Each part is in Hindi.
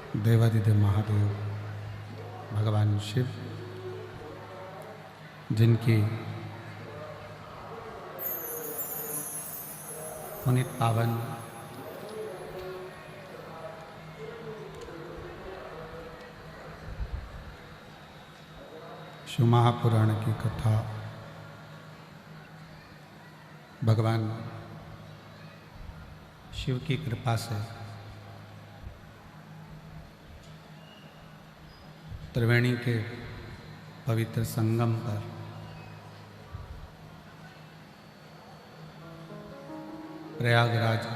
देवादिदेव महादेव भगवान शिव, जिनकी पुनीत पावन शिव महापुराण की कथा भगवान शिव की कृपा से त्रिवेणी के पवित्र संगम पर प्रयागराज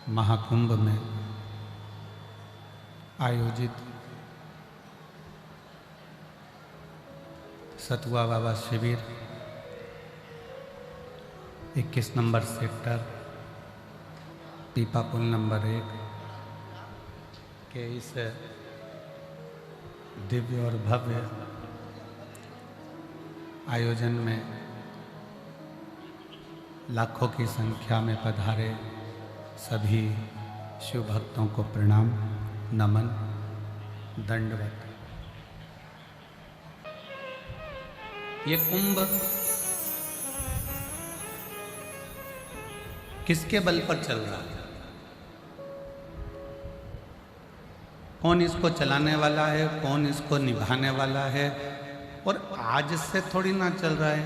महाकुंभ में आयोजित सतुआ बाबा शिविर 21 नंबर सेक्टर पीपा पुल नंबर 1 के इस दिव्य और भव्य आयोजन में लाखों की संख्या में पधारे सभी शिव भक्तों को प्रणाम, नमन, दंडवत। ये कुंभ किसके बल पर चल रहा है? कौन इसको चलाने वाला है, कौन इसको निभाने वाला है? और आज से थोड़ी ना चल रहा है,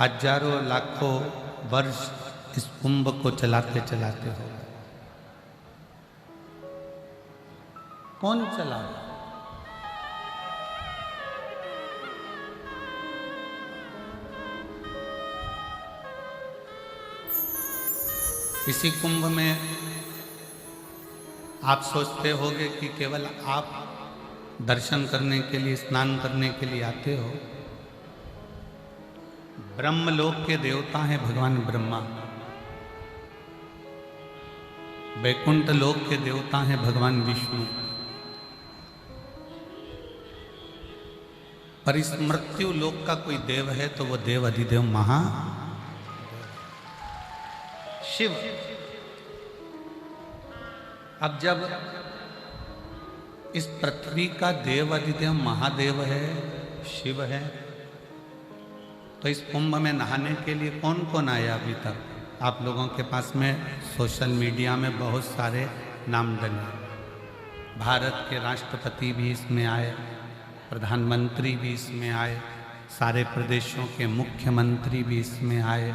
हजारों लाखों वर्ष इस कुंभ को चलाते चलाते हो। कौन चला रहा? इसी कुंभ में आप सोचते होंगे कि केवल आप दर्शन करने के लिए, स्नान करने के लिए आते हो। ब्रह्मलोक के देवता हैं भगवान ब्रह्मा, वैकुंठ लोक के देवता हैं भगवान विष्णु, पर इस मृत्यु लोक का कोई देव है तो वो देव अधिदेव महा शिव। अब जब इस पृथ्वी का देव अधिदेव महादेव है, शिव है, तो इस कुंभ में नहाने के लिए कौन कौन आया अभी तक? आप लोगों के पास में सोशल मीडिया में बहुत सारे नाम डले। भारत के राष्ट्रपति भी इसमें आए, प्रधानमंत्री भी इसमें आए, सारे प्रदेशों के मुख्यमंत्री भी इसमें आए,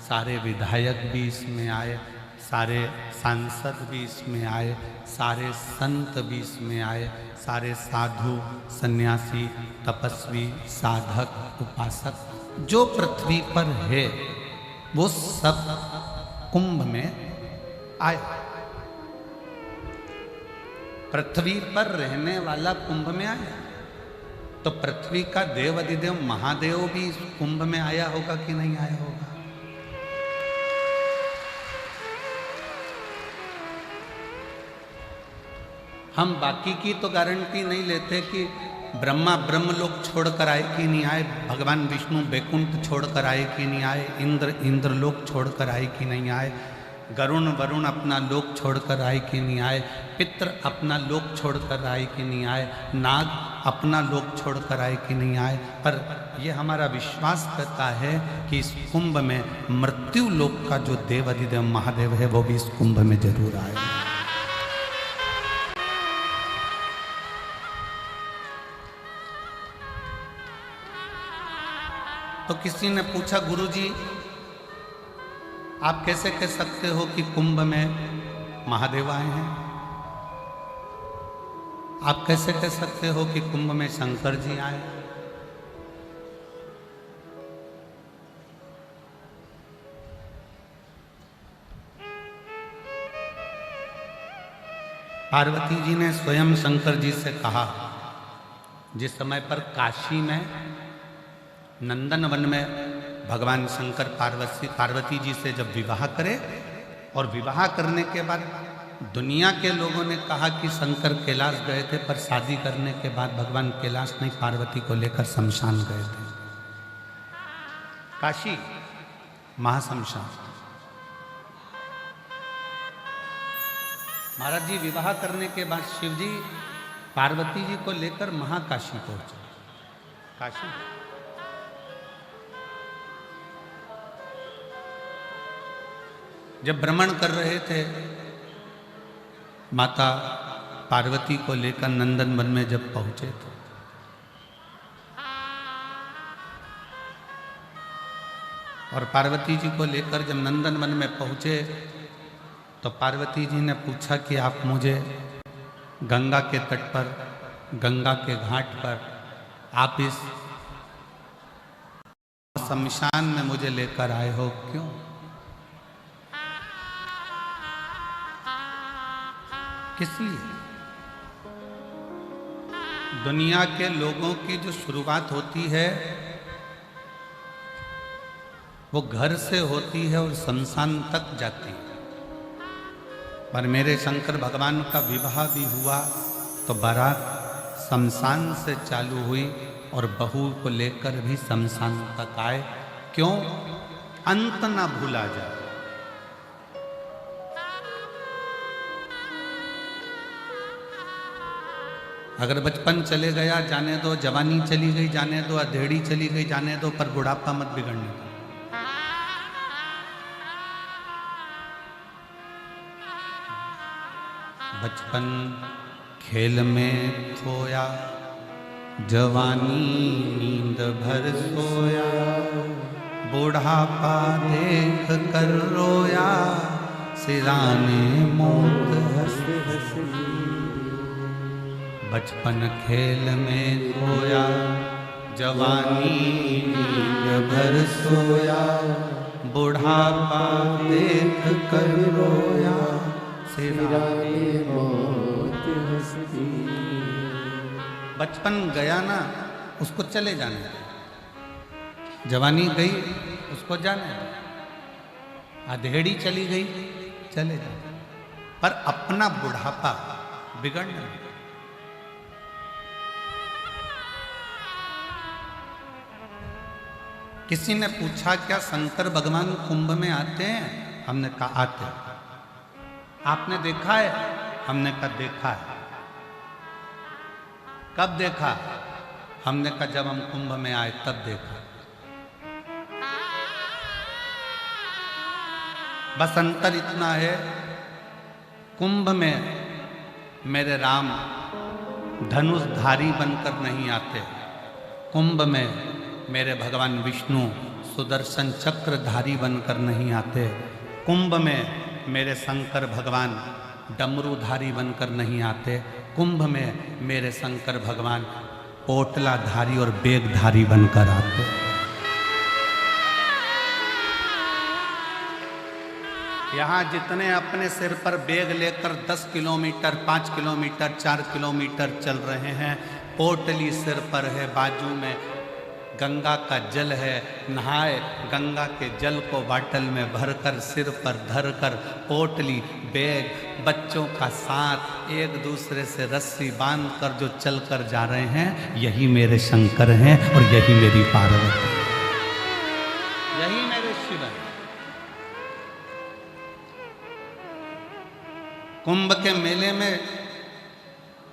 सारे विधायक भी इसमें आए, सारे सांसद भी इसमें आए, सारे संत भी इसमें आए, सारे साधु, सन्यासी, तपस्वी, साधक, उपासक जो पृथ्वी पर है वो सब कुंभ में आए। पृथ्वी पर रहने वाला कुंभ में आया, तो पृथ्वी का देव अधिदेव महादेव भी इस कुंभ में आया होगा कि नहीं आया होगा? हम बाकी की तो गारंटी नहीं लेते कि ब्रह्मा ब्रह्मलोक छोड़कर आए कि नहीं आए, भगवान विष्णु वैकुंठ छोड़कर आए कि नहीं आए, इंद्र इंद्रलोक छोड़कर आए कि नहीं आए, गरुण वरुण अपना लोक छोड़कर आए कि नहीं आए, पितृ अपना लोक छोड़कर आए कि नहीं आए, नाग अपना लोक छोड़कर आए कि नहीं आए। पर यह हमारा विश्वास करता है कि इस कुंभ में मृत्यु लोक का जो देव अधिदेव महादेव है वो भी इस कुंभ में जरूर आए। तो किसी ने पूछा, गुरुजी आप कैसे कह सकते हो कि कुंभ में महादेव आए हैं? आप कैसे कह सकते हो कि कुंभ में शंकर जी आए? पार्वती जी ने स्वयं शंकर जी से कहा, जिस समय पर काशी में नंदन वन में भगवान शंकर पार्वती जी से जब विवाह करे और विवाह करने के बाद दुनिया के लोगों ने कहा कि शंकर कैलाश गए थे, पर शादी करने के बाद भगवान कैलाश नहीं, पार्वती को लेकर शमशान गए थे। काशी महाशमशान। महाराज जी विवाह करने के बाद शिव जी पार्वती जी को लेकर महाकाशी पहुंचे। काशी जब भ्रमण कर रहे थे, माता पार्वती को लेकर नंदन वन में जब पहुंचे थे, और पार्वती जी को लेकर जब नंदन वन में पहुंचे तो पार्वती जी ने पूछा कि आप मुझे गंगा के तट पर, गंगा के घाट पर, आप इस शमशान में मुझे लेकर आए हो, क्यों? किस लिए? दुनिया के लोगों की जो शुरुआत होती है वो घर से होती है और शमशान तक जाती है। पर मेरे शंकर भगवान का विवाह भी हुआ तो बारात शमशान से चालू हुई और बहू को लेकर भी शमशान तक आए। क्यों? अंत ना भूला जाए। अगर बचपन चले गया जाने दो, जवानी चली गई जाने दो, अधेड़ी चली गई जाने दो, पर बुढ़ापा मत बिगड़ने दो। बचपन खेल में खोया, जवानी नींद भर सोया, बुढ़ापा देख कर रोया, सिराने मौत हंस हंस। बचपन खेल में खोया, जवानी नींद भर सोया, बुढ़ापा देख कर रोया, सिराने मौत हंसती। बचपन गया ना, उसको चले जाने दो। जवानी गई, उसको जाने दो। अधेड़ी चली गई, चले जाओ, पर अपना बुढ़ापा बिगड़ने दो। किसी ने पूछा क्या शंकर भगवान कुंभ में आते हैं? हमने कहा आते हैं। आपने देखा है? हमने कहा देखा है। कब देखा? हमने कहा जब हम कुंभ में आए तब देखा। बस अंतर इतना है, कुंभ में मेरे राम धनुषधारी बनकर नहीं आते, कुंभ में मेरे भगवान विष्णु सुदर्शन चक्रधारी बनकर नहीं आते, कुंभ में मेरे शंकर भगवान डमरूधारी बनकर नहीं आते, कुंभ में मेरे शंकर भगवान पोटलाधारी और बेगधारी बनकर आते। यहाँ जितने अपने सिर पर बेग लेकर 10 किलोमीटर, 5 किलोमीटर, 4 किलोमीटर चल रहे हैं, पोटली सिर पर है, बाजू में गंगा का जल है, नहाए गंगा के जल को बाटल में भरकर सिर पर धरकर पोटली बैग बच्चों का साथ एक दूसरे से रस्सी बांधकर जो चलकर जा रहे हैं, यही मेरे शंकर हैं और यही मेरी पार्वती, यही मेरे शिव हैं। कुंभ के मेले में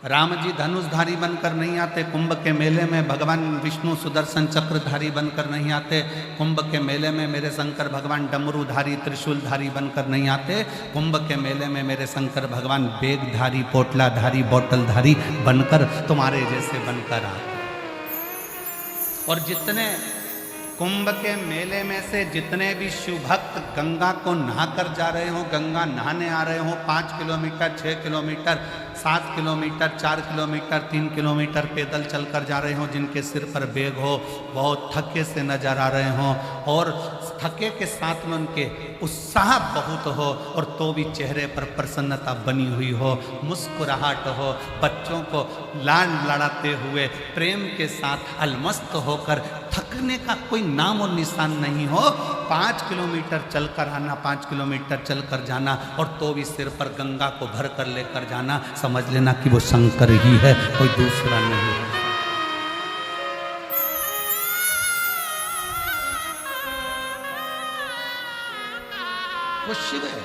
राम जी धनुषधारी बनकर नहीं आते, कुंभ के मेले में भगवान विष्णु सुदर्शन चक्रधारी बनकर नहीं आते, कुंभ के मेले में मेरे शंकर भगवान डमरूधारी त्रिशूलधारी बनकर नहीं आते, कुंभ के मेले में मेरे शंकर भगवान बेगधारी पोटलाधारी बोतलधारी बनकर तुम्हारे जैसे बनकर आते। और जितने कुंभ के मेले में से जितने भी शिव भक्त गंगा को नहाकर जा रहे हो, गंगा नहाने आ रहे हो, 5 kilometre, 6 kilometre, 7 kilometre, 4 kilometre, 3 kilometre पैदल चलकर जा रहे हो, जिनके सिर पर बैग हो, बहुत थके से नजर आ रहे हो, और थके के साथ में उनके उत्साह बहुत हो, और तो भी चेहरे पर प्रसन्नता बनी हुई हो, मुस्कुराहट हो, बच्चों को लाड लड़ाते हुए प्रेम के साथ अलमस्त होकर थकने का कोई नाम और निशान नहीं हो, 5 किलोमीटर चलकर आना, 5 किलोमीटर चलकर जाना, और तो भी सिर पर गंगा को भर कर लेकर जाना, समझ लेना कि वो शंकर ही है, कोई दूसरा नहीं है। वो शिव है।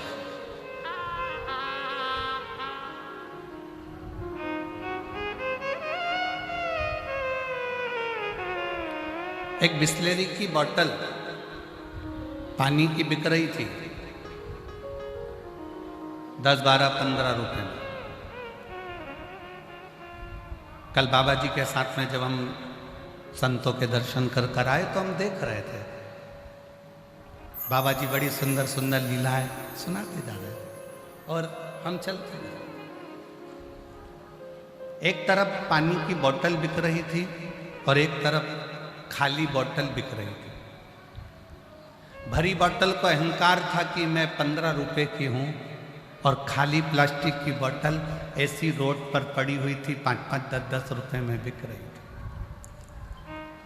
एक बिस्लेरी की बोतल पानी की बिक रही थी 10, 12, 15 रुपए में। कल बाबा जी के साथ में जब हम संतों के दर्शन कर कर आए तो हम देख रहे थे बाबा जी बड़ी सुंदर सुंदर लीलाएं सुनाते जा रहे थे और हम चलते गए। एक तरफ पानी की बोतल बिक रही थी और एक तरफ खाली बोतल बिक रही थी। भरी बोतल को अहंकार था कि मैं 15 रुपए की हूं और खाली प्लास्टिक की बोतल ऐसी रोड पर पड़ी हुई थी 5-5, 10-10 रुपए में बिक रही थी।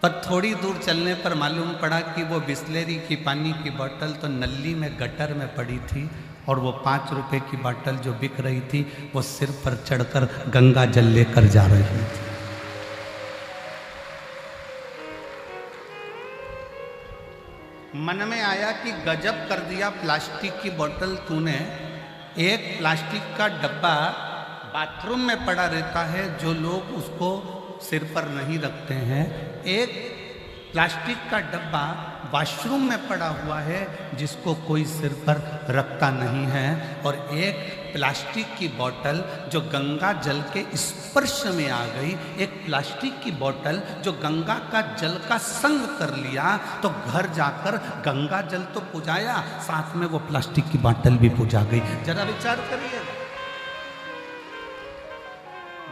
पर थोड़ी दूर चलने पर मालूम पड़ा कि वो बिस्लेरी की पानी की बोतल तो नली में गटर में पड़ी थी और वो 5 रुपए की बोतल जो बिक रही थी वो सिर पर चढ़कर गंगा जल लेकर जा रही थी। मन में आया कि गजब कर दिया प्लास्टिक की बोतल तूने। एक प्लास्टिक का डब्बा बाथरूम में पड़ा रहता है जो लोग उसको सिर पर नहीं रखते हैं, एक प्लास्टिक का डब्बा वॉशरूम में पड़ा हुआ है जिसको कोई सिर पर रखता नहीं है, और एक प्लास्टिक की बोतल जो गंगा जल के स्पर्श में आ गई, एक प्लास्टिक की बोतल जो गंगा का जल का संग कर लिया तो घर जाकर गंगा जल तो पुजाया, साथ में वो प्लास्टिक की बोतल भी पुजा गई। जरा विचार करिए,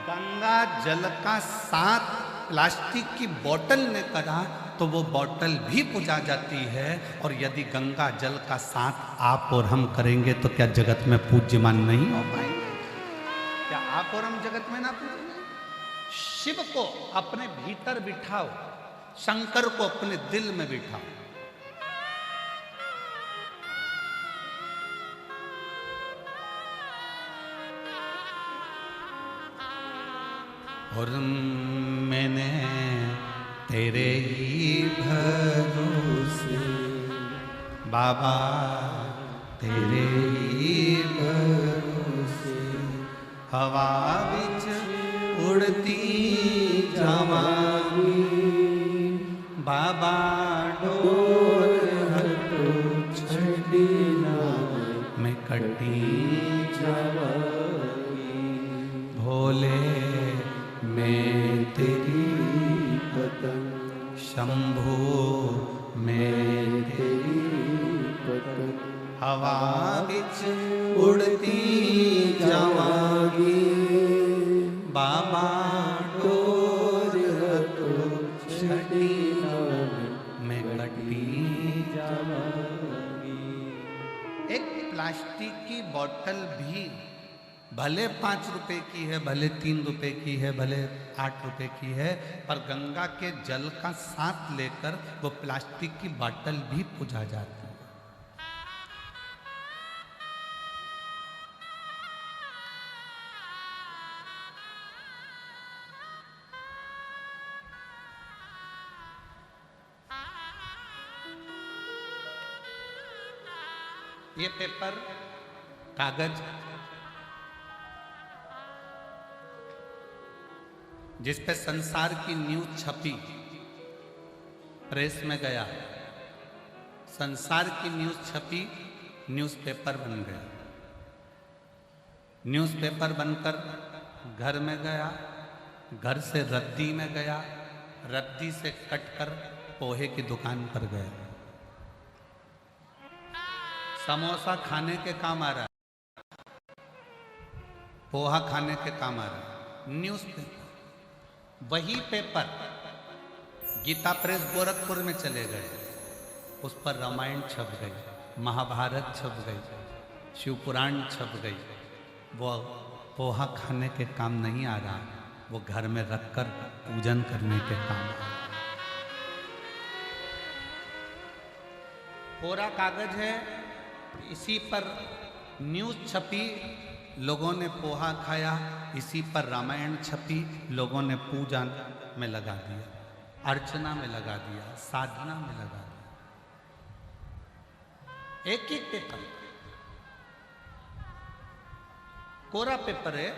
गंगा जल का साथ प्लास्टिक की बोतल ने करा तो वो बोतल भी पूजा जाती है, और यदि गंगा जल का साथ आप और हम करेंगे तो क्या जगत में पूज्यमान नहीं हो पाएंगे? क्या आप और हम जगत में ना पूजेंगे? शिव को अपने भीतर बिठाओ, शंकर को अपने दिल में बिठाओ। और मैंने तेरे ही भरोसे बाबा, तेरे ही भरोसे हवा विच उड़ती जावांगी बाबा, डोर हटो छड़ी ना मैं कटी जावांगी भोले, मैं तेरी पतंग शंभू, मैं तेरी पतंग हवा विच उड़ती जावांगी बाबा, डोर हटो छड़ी ना मैं कटी जावांगी। एक प्लास्टिक की बोतल भी भले 5 रुपए की है, भले 3 रुपए की है, भले 8 रुपए की है, पर गंगा के जल का साथ लेकर वो प्लास्टिक की बोतल भी पूजा जाती है। ये पेपर, कागज जिस पे संसार की न्यूज छपी, प्रेस में गया, संसार की न्यूज छपी, न्यूज़पेपर बन गया, न्यूज़पेपर बनकर घर में गया, घर से रद्दी में गया, रद्दी से कटकर पोहे की दुकान पर गया। समोसा खाने के काम आ रहा है, पोहा खाने के काम आ रहा है। न्यूज़पेपर, वही पेपर गीता प्रेस गोरखपुर में चले गए, उस पर रामायण छप गई, महाभारत छप गई, शिव पुराण छप गई। वो पोहा खाने के काम नहीं आ रहा, वो घर में रखकर पूजन करने के काम आ रहा। कोरा कागज है, इसी पर न्यूज छपी, लोगों ने पोहा खाया, इसी पर रामायण छपी, लोगों ने पूजा में लगा दिया, अर्चना में लगा दिया, साधना में लगा दिया। एक एक पेपर, कोरा पेपर है,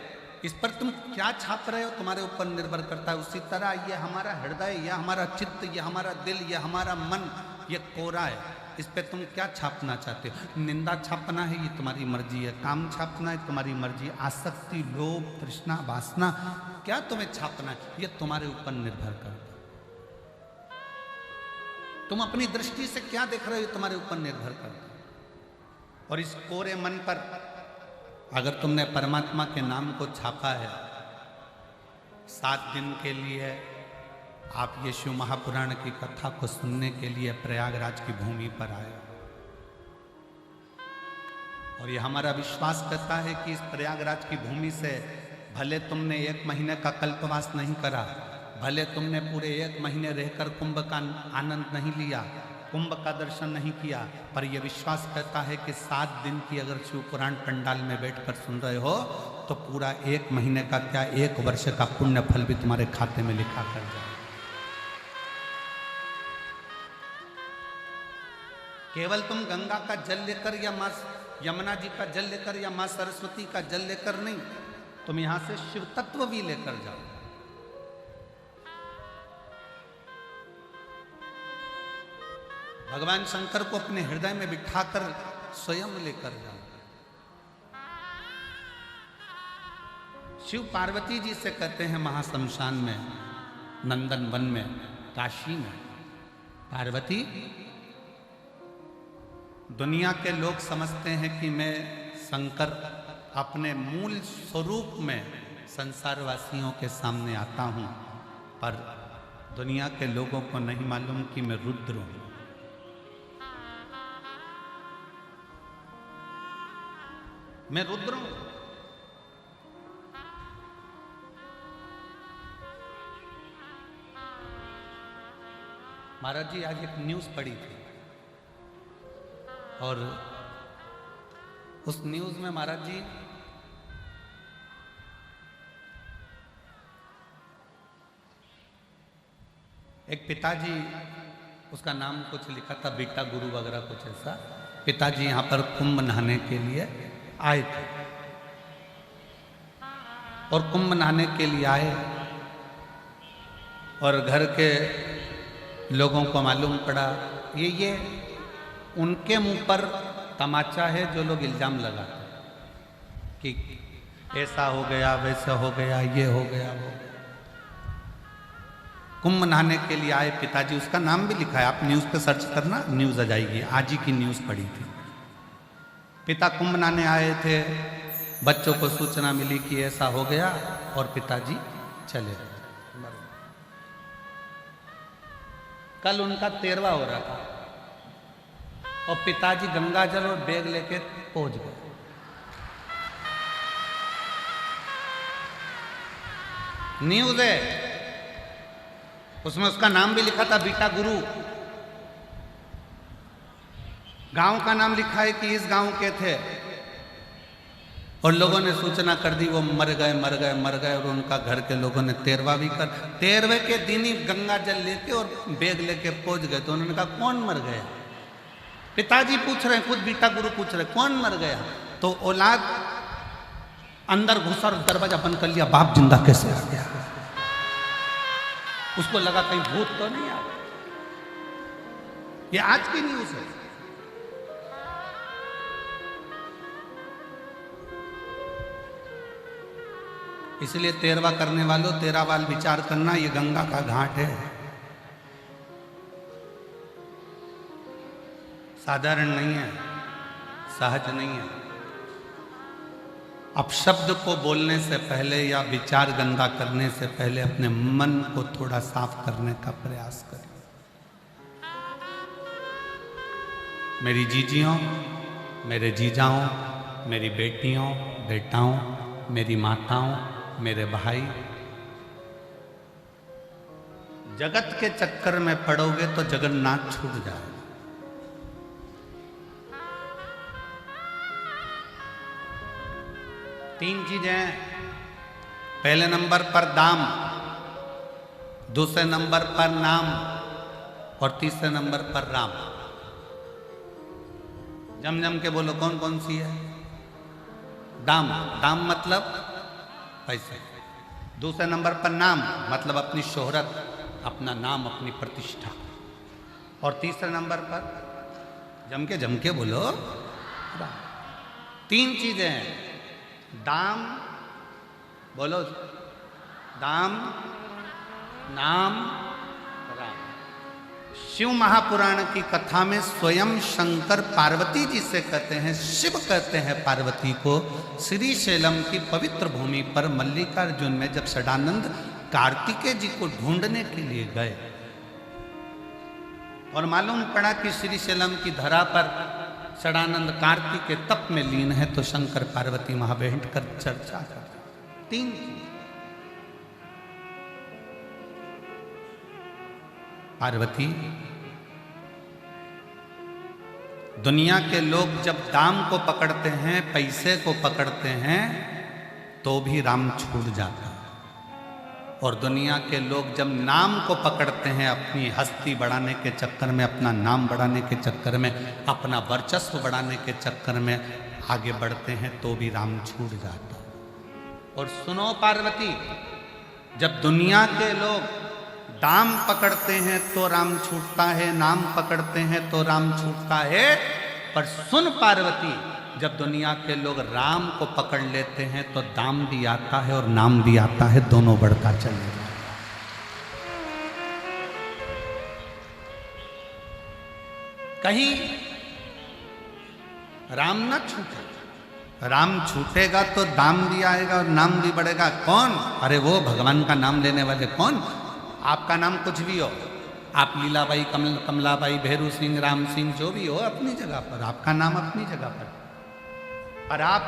इस पर तुम क्या छाप रहे हो तुम्हारे ऊपर निर्भर करता है। उसी तरह ये हमारा हृदय, ये हमारा चित्त, ये हमारा दिल, ये हमारा मन, ये कोरा है, इस पे तुम क्या छापना चाहते हो। निंदा छापना है ये तुम्हारी मर्जी है, काम छापना है तुम्हारी मर्जी, आसक्ति, लोभ, तृष्णा, वासना, क्या तुम्हें छापना है ये तुम्हारे ऊपर निर्भर करता है। तुम अपनी दृष्टि से क्या देख रहे हो तुम्हारे ऊपर निर्भर करता है। और इस कोरे मन पर अगर तुमने परमात्मा के नाम को छापा है, 7 दिन के लिए आप ये शिव महापुराण की कथा को सुनने के लिए प्रयागराज की भूमि पर आए, और ये हमारा विश्वास करता है कि इस प्रयागराज की भूमि से भले तुमने 1 महीने का कल्पवास नहीं करा, भले तुमने पूरे 1 महीने रहकर कुंभ का आनंद नहीं लिया, कुंभ का दर्शन नहीं किया, पर यह विश्वास करता है कि 7 दिन की अगर शिव पुराण पंडाल में बैठकर सुन रहे हो तो पूरा 1 महीने का क्या 1 वर्ष का पुण्य फल भी तुम्हारे खाते में लिखा कर जाए। केवल तुम गंगा का जल लेकर या माँ यमुना जी का जल लेकर या माँ सरस्वती का जल लेकर नहीं, तुम यहां से शिव तत्व भी लेकर जाओ। भगवान शंकर को अपने हृदय में बिठाकर स्वयं लेकर जाओ। शिव पार्वती जी से कहते हैं महाशमशान में, नंदन वन में, काशी में, पार्वती दुनिया के लोग समझते हैं कि मैं शंकर अपने मूल स्वरूप में संसारवासियों के सामने आता हूं, पर दुनिया के लोगों को नहीं मालूम कि मैं रुद्र हूं। मैं रुद्र हूं। महाराज जी आज एक न्यूज़ पढ़ी थी, और उस न्यूज़ में महाराज जी एक पिताजी, उसका नाम कुछ लिखा था बेटा गुरु वगैरह कुछ ऐसा, पिताजी यहाँ पर कुंभ नहाने के लिए आए थे, और कुंभ नहाने के लिए आए और घर के लोगों को मालूम पड़ा ये उनके मुंह पर तमाचा है जो लोग इल्जाम लगाते हैं कि ऐसा हो गया, वैसा हो गया, ये हो गया, वो गया। कुंभ नहाने के लिए आए पिताजी, उसका नाम भी लिखा है, आप न्यूज़ पे सर्च करना, न्यूज़ आ जाएगी, आज ही की न्यूज़ पढ़ी थी। पिता कुंभ नहाने आए थे, बच्चों को सूचना मिली कि ऐसा हो गया और पिताजी चले गए। कल उनका 13वां हो रहा था और पिताजी गंगाजल और बैग लेके पहुंच गए। न्यूज़ है, उसमें उसका नाम भी लिखा था बेटा गुरु, गांव का नाम लिखा है कि इस गांव के थे, और लोगों ने सूचना कर दी वो मर गए, मर गए, मर गए, और उनका घर के लोगों ने 13वां भी कर, 13वें के दिन ही गंगा जल लेके और बैग लेके पहुंच गए। तो उन्होंने कहा कौन मर गया? पिताजी पूछ रहे हैं, खुद बेटा गुरु पूछ रहे कौन मर गया? तो औलाद अंदर घुसा और दरवाजा बंद कर लिया, बाप जिंदा कैसे आ गया? उसको लगा कहीं भूत तो नहीं आ गया। ये आज की न्यूज़ है। इसलिए 13वां करने वालों 13 बार विचार करना, ये गंगा का घाट है, साधारण नहीं है, सहज नहीं है। अपशब्द को बोलने से पहले या विचार गंदा करने से पहले अपने मन को थोड़ा साफ करने का प्रयास करें। मेरी जीजियों, मेरे जीजाओं, मेरी बेटियों, बेटाओं, मेरी माताओं, मेरे भाई, जगत के चक्कर में पड़ोगे तो जगन्नाथ छूट जाएगा। तीन चीजें, पहले नंबर पर दाम, दूसरे नंबर पर नाम, और तीसरे नंबर पर राम। जम जम के बोलो कौन कौन सी है? दाम। दाम मतलब पैसे। दूसरे नंबर पर नाम, मतलब अपनी शोहरत, अपना नाम, अपनी प्रतिष्ठा। और तीसरे नंबर पर जम के बोलो, 3 चीजें हैं। दाम, बोलो, दाम, नाम, राम। शिव महापुराण की कथा में स्वयं शंकर पार्वती जी से कहते हैं, शिव कहते हैं पार्वती को, श्री शैलम की पवित्र भूमि पर मल्लिकार्जुन में जब षडानंद कार्तिकेय जी को ढूंढने के लिए गए और मालूम पड़ा कि श्री शैलम की धरा पर षडानंद कार्तिक के तप में लीन है, तो शंकर पार्वती वहां बैठ कर चर्चा कर। 3 चीज। पार्वती, दुनिया के लोग जब दाम को पकड़ते हैं, पैसे को पकड़ते हैं, तो भी राम छूट जाता है। और दुनिया के लोग जब नाम को पकड़ते हैं, अपनी हस्ती बढ़ाने के चक्कर में, अपना नाम बढ़ाने के चक्कर में, अपना वर्चस्व बढ़ाने के चक्कर में आगे बढ़ते हैं, तो भी राम छूट जाता है। और सुनो पार्वती, जब दुनिया के लोग दाम पकड़ते हैं तो राम छूटता है, नाम पकड़ते हैं तो राम छूटता है। पर सुन पार्वती, जब दुनिया के लोग राम को पकड़ लेते हैं तो दाम भी आता है और नाम भी आता है, दोनों बढ़ता चले जाता है। कहीं राम न छूटे। राम छूटेगा तो दाम भी आएगा और नाम भी बढ़ेगा। कौन? अरे वो भगवान का नाम लेने वाले। कौन? आपका नाम कुछ भी हो, आप लीलाबाई, कमलाबाई, भैरू सिंह, राम सिंह, जो भी हो, अपनी जगह पर, आपका नाम अपनी जगह पर। और आप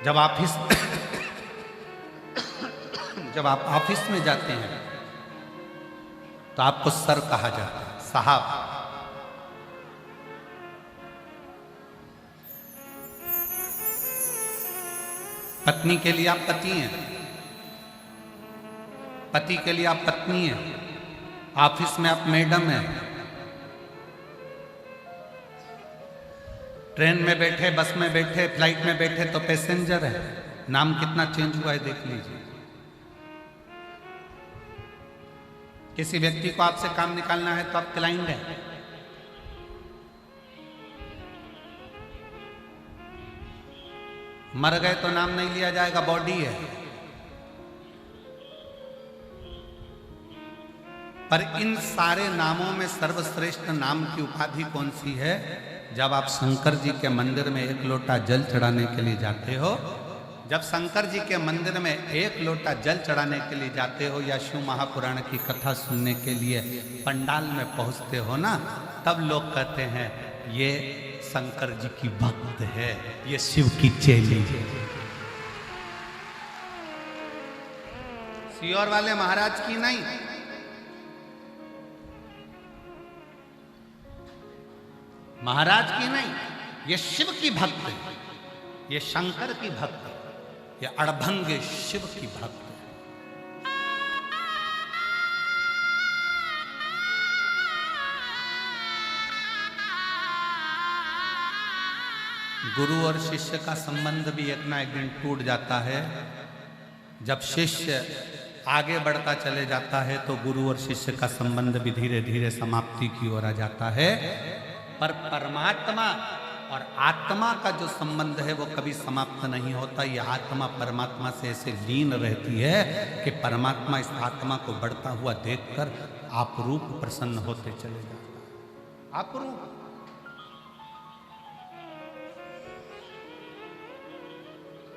जब जब आप ऑफिस में जाते हैं तो आपको सर कहा जाता है, साहब। पत्नी के लिए आप पति हैं, पति के लिए आप पत्नी हैं, ऑफिस में आप मैडम हैं, ट्रेन में बैठे, बस में बैठे, फ्लाइट में बैठे तो पैसेंजर है। नाम कितना चेंज हुआ है देख लीजिए। किसी व्यक्ति को आपसे काम निकालना है तो आप क्लाइंट हैं, मर गए तो नाम नहीं लिया जाएगा, बॉडी है। पर इन सारे नामों में सर्वश्रेष्ठ नाम की उपाधि कौन सी है? जब आप शंकर जी के मंदिर में 1 लोटा जल चढ़ाने के लिए जाते हो, जब शंकर जी के मंदिर में 1 लोटा जल चढ़ाने के लिए जाते हो, या शिव महापुराण की कथा सुनने के लिए पंडाल में पहुंचते हो ना, तब लोग कहते हैं ये शंकर जी की भक्त है, ये शिव की चेली है। सियोर वाले महाराज की नहीं, महाराज की नहीं, ये शिव की भक्त है, ये शंकर की भक्त है, ये अड़भंग शिव की भक्त है। गुरु और शिष्य का संबंध भी एक ना एक दिन टूट जाता है। जब शिष्य आगे बढ़ता चले जाता है तो गुरु और शिष्य का संबंध भी धीरे धीरे समाप्ति की ओर आ जाता है। पर परमात्मा और आत्मा का जो संबंध है वो कभी समाप्त नहीं होता। ये आत्मा परमात्मा से ऐसे लीन रहती है कि परमात्मा इस आत्मा को बढ़ता हुआ देखकर आपरूप प्रसन्न होते चले जाते हैं। आपरूप।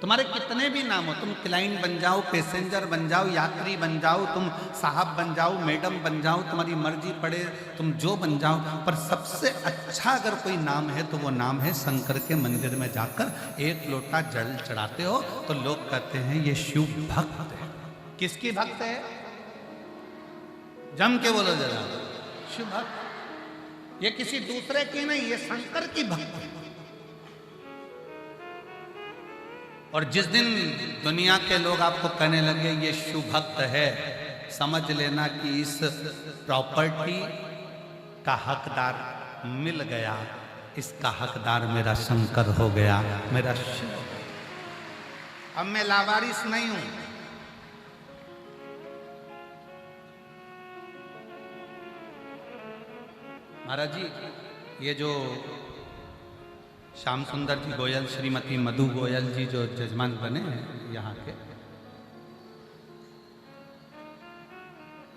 तुम्हारे कितने भी नाम हो, तुम क्लाइंट बन जाओ, पैसेंजर बन जाओ, यात्री बन जाओ, तुम साहब बन जाओ, मैडम बन जाओ, तुम्हारी मर्जी पड़े तुम जो बन जाओ, पर सबसे अच्छा अगर कोई नाम है तो वो नाम है शंकर के मंदिर में जाकर 1 लोटा जल चढ़ाते हो तो लोग कहते हैं ये शिव भक्त है। किसकी भक्त है? जम के बोलो जरा, शिव भक्त। ये किसी दूसरे की नहीं, ये शंकर की भक्त है। और जिस दिन दुनिया के लोग आपको कहने लगे ये शिव भक्त है, समझ लेना कि इस प्रॉपर्टी का हकदार मिल गया, इसका हकदार मेरा शंकर हो गया, मेरा शिव। अब मैं लावारिस नहीं हूं। महाराज जी, ये जो श्याम सुंदर जी गोयल, श्रीमती मधु गोयल जी जो जजमान बने हैं यहाँ के,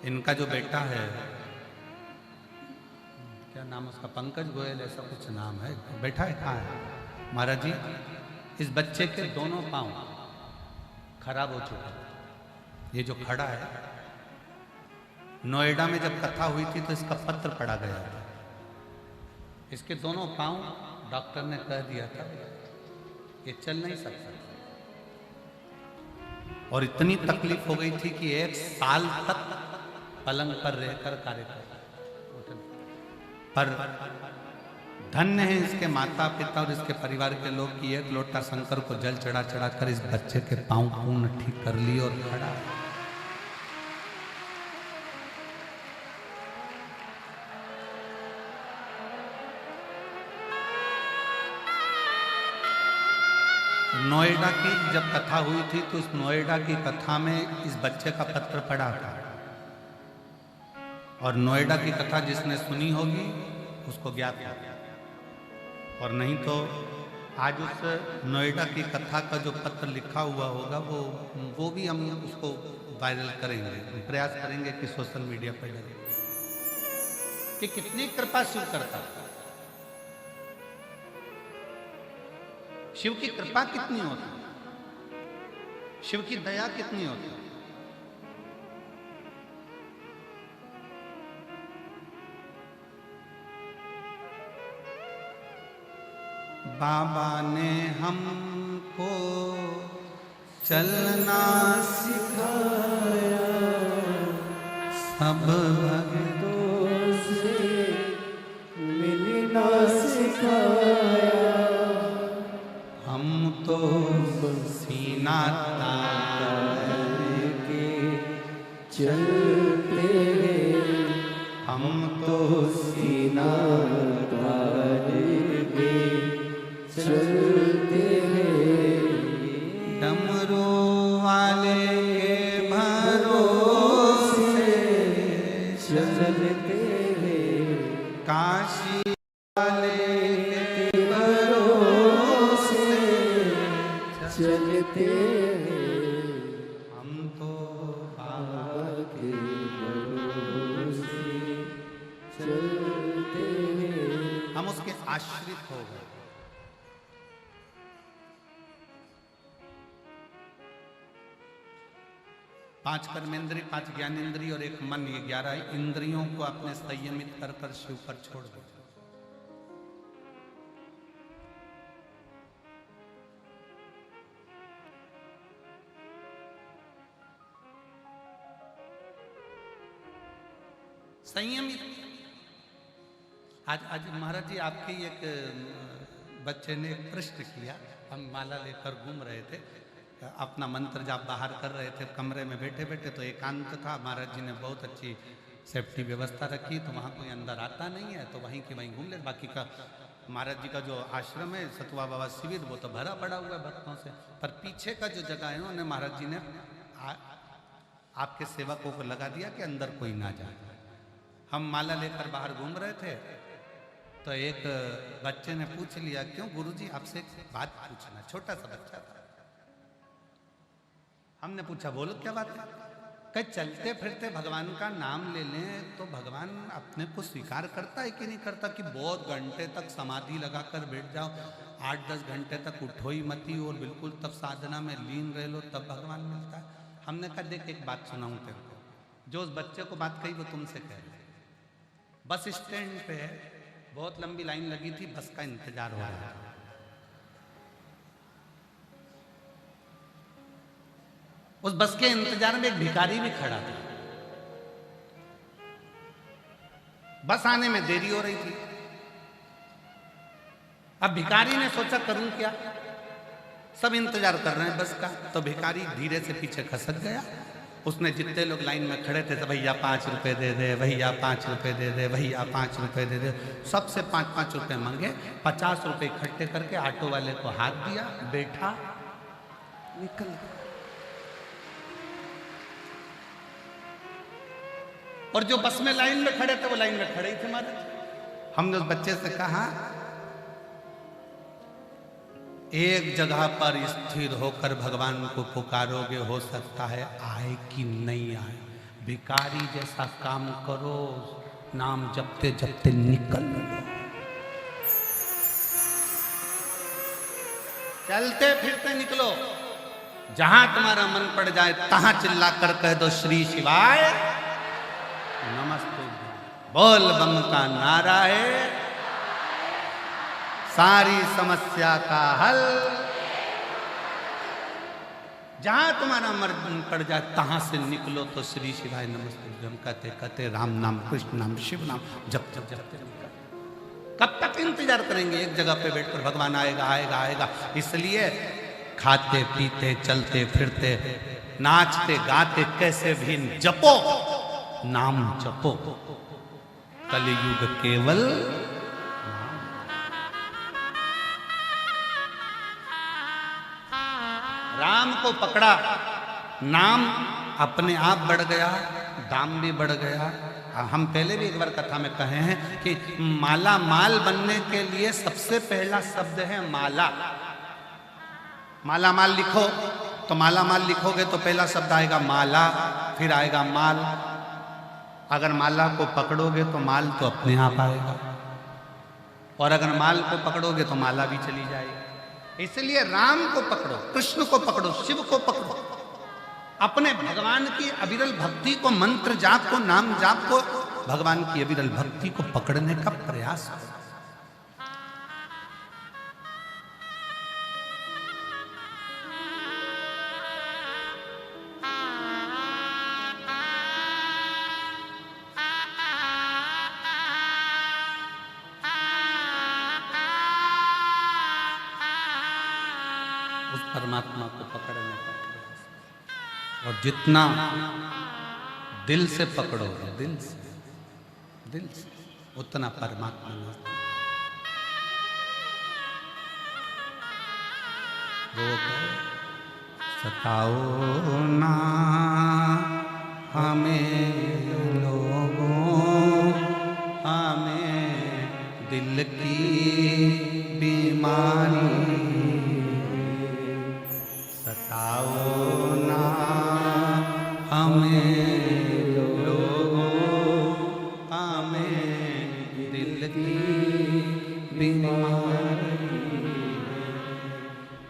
इनका जो बेटा है, क्या नाम उसका, पंकज गोयल ऐसा कुछ नाम है, बैठा है कहाँ है महाराज जी। इस बच्चे के दोनों पांव खराब हो चुके हैं। ये जो खड़ा है, नोएडा में जब कथा हुई थी तो इसका पत्र पढ़ा गया था। इसके दोनों पांव डॉक्टर ने कह दिया था ये चल नहीं सकता, और इतनी तकलीफ हो गई थी कि 1 साल तक पलंग पर रहकर कार्य कर, पर धन्य है इसके माता पिता और इसके परिवार के लोग कि 1 लोटा शंकर को जल चढ़ा चढ़ा कर इस बच्चे के पांव पूर्ण ठीक कर लिए और खड़ा। नोएडा की जब कथा हुई थी तो उस नोएडा की कथा में इस बच्चे का पत्र पड़ा था, और नोएडा की कथा जिसने सुनी होगी उसको ज्ञात है, और नहीं तो आज उस नोएडा की कथा का जो पत्र लिखा हुआ होगा वो भी हम उसको वायरल करेंगे, प्रयास करेंगे कि सोशल मीडिया पर लगे कि कितनी कृपा शिव करता है। शिव की कृपा कितनी होती है, शिव की दया कितनी होती है। बाबा ने हमको चलना सिखाया, सब भक्तों से मिलना सिखाया, हम तो सीना तान के चलते, हम तो सीना तान के चलते, डमरू वाले के भरोसे चलते, काशी वाले के भरोसे चलते, हम तो बाबा के भरोसे चलते, हम उसके आश्रित हो गए। 5 कर्मेंद्री, 5 ज्ञानेंद्री और 1 मन, ये 11 इंद्रियों को अपने संयमित कर कर शिव पर छोड़ दो। संयमित। आज महाराज जी आपके एक बच्चे ने प्रश्न किया, हम माला लेकर घूम रहे थे, अपना मंत्र जाप बाहर कर रहे थे, कमरे में बैठे बैठे, तो एकांत था, महाराज जी ने बहुत अच्छी सेफ्टी व्यवस्था रखी, तो वहाँ कोई अंदर आता नहीं है, तो वहीं की वहीं घूम ले। बाकी का महाराज जी का जो आश्रम है सतुआ बाबा शिविर, वो तो भरा पड़ा हुआ है भक्तों से, पर पीछे का जो जगह है उन्होंने महाराज जी ने आपके सेवकों को लगा दिया कि अंदर कोई ना जाए। हम माला लेकर बाहर घूम रहे थे, तो एक बच्चे ने पूछ लिया, क्यों गुरुजी आपसे एक बात पूछना, छोटा सा बच्चा था। हमने पूछा, बोलो क्या बात है। कहीं चलते फिरते भगवान का नाम ले लें तो भगवान अपने को स्वीकार करता है कि नहीं करता, कि बहुत घंटे तक समाधि लगाकर बैठ जाओ, 8-10 घंटे तक उठो ही मती और बिल्कुल तब साधना में लीन रह लो, तब भगवान मिलता है। हमने कहा, देख एक बात सुनाऊं तेरे को, जो उस बच्चे को बात कही वो तुमसे कह रहे। बस स्टैंड पे बहुत लंबी लाइन लगी थी, बस का इंतजार हो रहा था। उस बस के इंतजार में एक भिखारी भी खड़ा था, बस आने में देरी हो रही थी। अब भिखारी ने सोचा करूं क्या, सब इंतजार कर रहे हैं बस का, तो भिखारी धीरे से पीछे खसक गया। उसने जितने लोग लाइन में खड़े थे, तो भैया 5 रुपए दे दे, भैया 5 रुपए दे दे, भैया 5 रुपए दे दे, सबसे 5-5 रुपए मांगे। 50 रुपए इकट्ठे करके ऑटो वाले को हाथ दिया, बैठा, निकल गया। और जो बस में लाइन में खड़े थे वो लाइन में खड़े ही थे महाराज। हमने उस बच्चे से कहा एक जगह पर स्थिर होकर भगवान को पुकारोगे, हो सकता है आए कि नहीं आए। भिखारी जैसा काम करो, नाम जपते जपते निकल लो। चलते फिरते निकलो, जहां तुम्हारा मन पड़ जाए तहां चिल्ला कर कह दो श्री शिवाय नमस्ते। बोल बम का नारा है सारी समस्या का हल। जहां तुम्हारा मन पड़ जाए तहां से निकलो तो श्री शिवाय नमस्ते हम कहते कहते राम नाम कृष्ण नाम शिव नाम जब जब जब कब तक इंतजार करेंगे? एक जगह पे बैठकर भगवान आएगा आएगा आएगा। इसलिए खाते पीते चलते फिरते नाचते गाते कैसे भी जपो, नाम जपो। कलयुग केवल राम को पकड़ा, नाम अपने आप बढ़ गया, दाम भी बढ़ गया। हम पहले भी एक बार कथा में कहे हैं कि माला माल बनने के लिए सबसे पहला शब्द है माला। माला माल लिखो तो माला माल लिखोगे तो पहला शब्द आएगा माला, फिर आएगा माल। अगर माला को पकड़ोगे तो माल तो अपने आप आएगा, और अगर माल को पकड़ोगे तो माला भी चली जाएगी। इसलिए राम को पकड़ो, कृष्ण को पकड़ो, शिव को पकड़ो, अपने भगवान की अविरल भक्ति को, मंत्र जाप को, नाम जाप को, भगवान की अविरल भक्ति को पकड़ने का प्रयास करो। उस परमात्मा को पकड़ने का प्रयास, और जितना दिल से पकड़ोगे, दिल से उतना परमात्मा नजदीक। वो सताओ ना हमें लोगों, हमें दिल की बीमारी सताओ ना हमें लोगों, हमें दिल की बीमारी।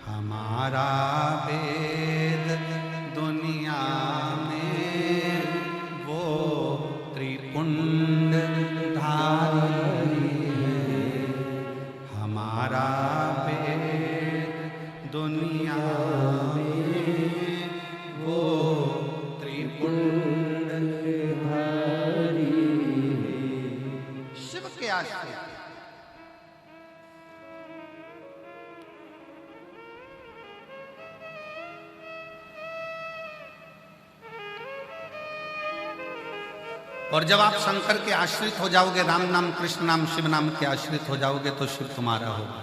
हमारा वेद दुनिया में वो त्रिपुंड धारी है। हमारा वेद दुनिया और जब आप शंकर के आश्रित हो जाओगे, राम नाम कृष्ण नाम शिव नाम के आश्रित हो जाओगे तो शिव तुम्हारा होगा।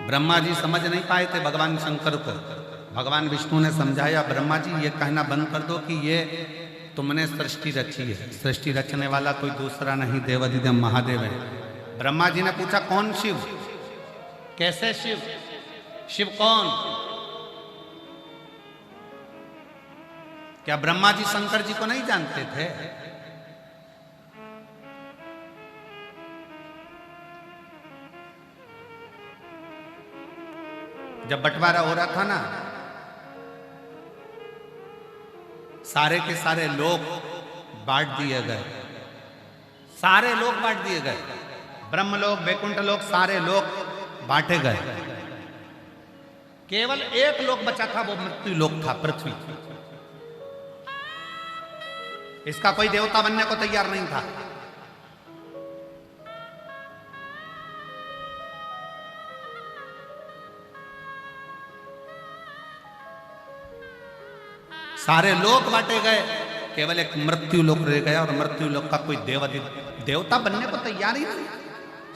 ब्रह्मा जी समझ नहीं पाए थे भगवान शंकर को। भगवान विष्णु ने समझाया, ब्रह्मा जी ये कहना बंद कर दो कि ये तुमने सृष्टि रची है। सृष्टि रचने वाला कोई दूसरा नहीं, देवाधिदेव महादेव है। ब्रह्मा जी ने पूछा कौन शिव, कैसे शिव, शिव कौन? क्या ब्रह्मा जी शंकर जी को नहीं जानते थे? जब बंटवारा हो रहा था ना, सारे के सारे लोग बांट दिए गए, सारे लोग बांट दिए गए, ब्रह्मलोक वैकुंठ लोक सारे लोग बांटे गए। केवल एक लोक बचा था, वो मृत्यु लोक था, पृथ्वी। इसका कोई देवता बनने को तैयार नहीं था। सारे लोक बांटे गए, केवल एक मृत्यु लोक रह गया, और मृत्यु लोक का कोई देवता बनने को तैयार ही नहीं।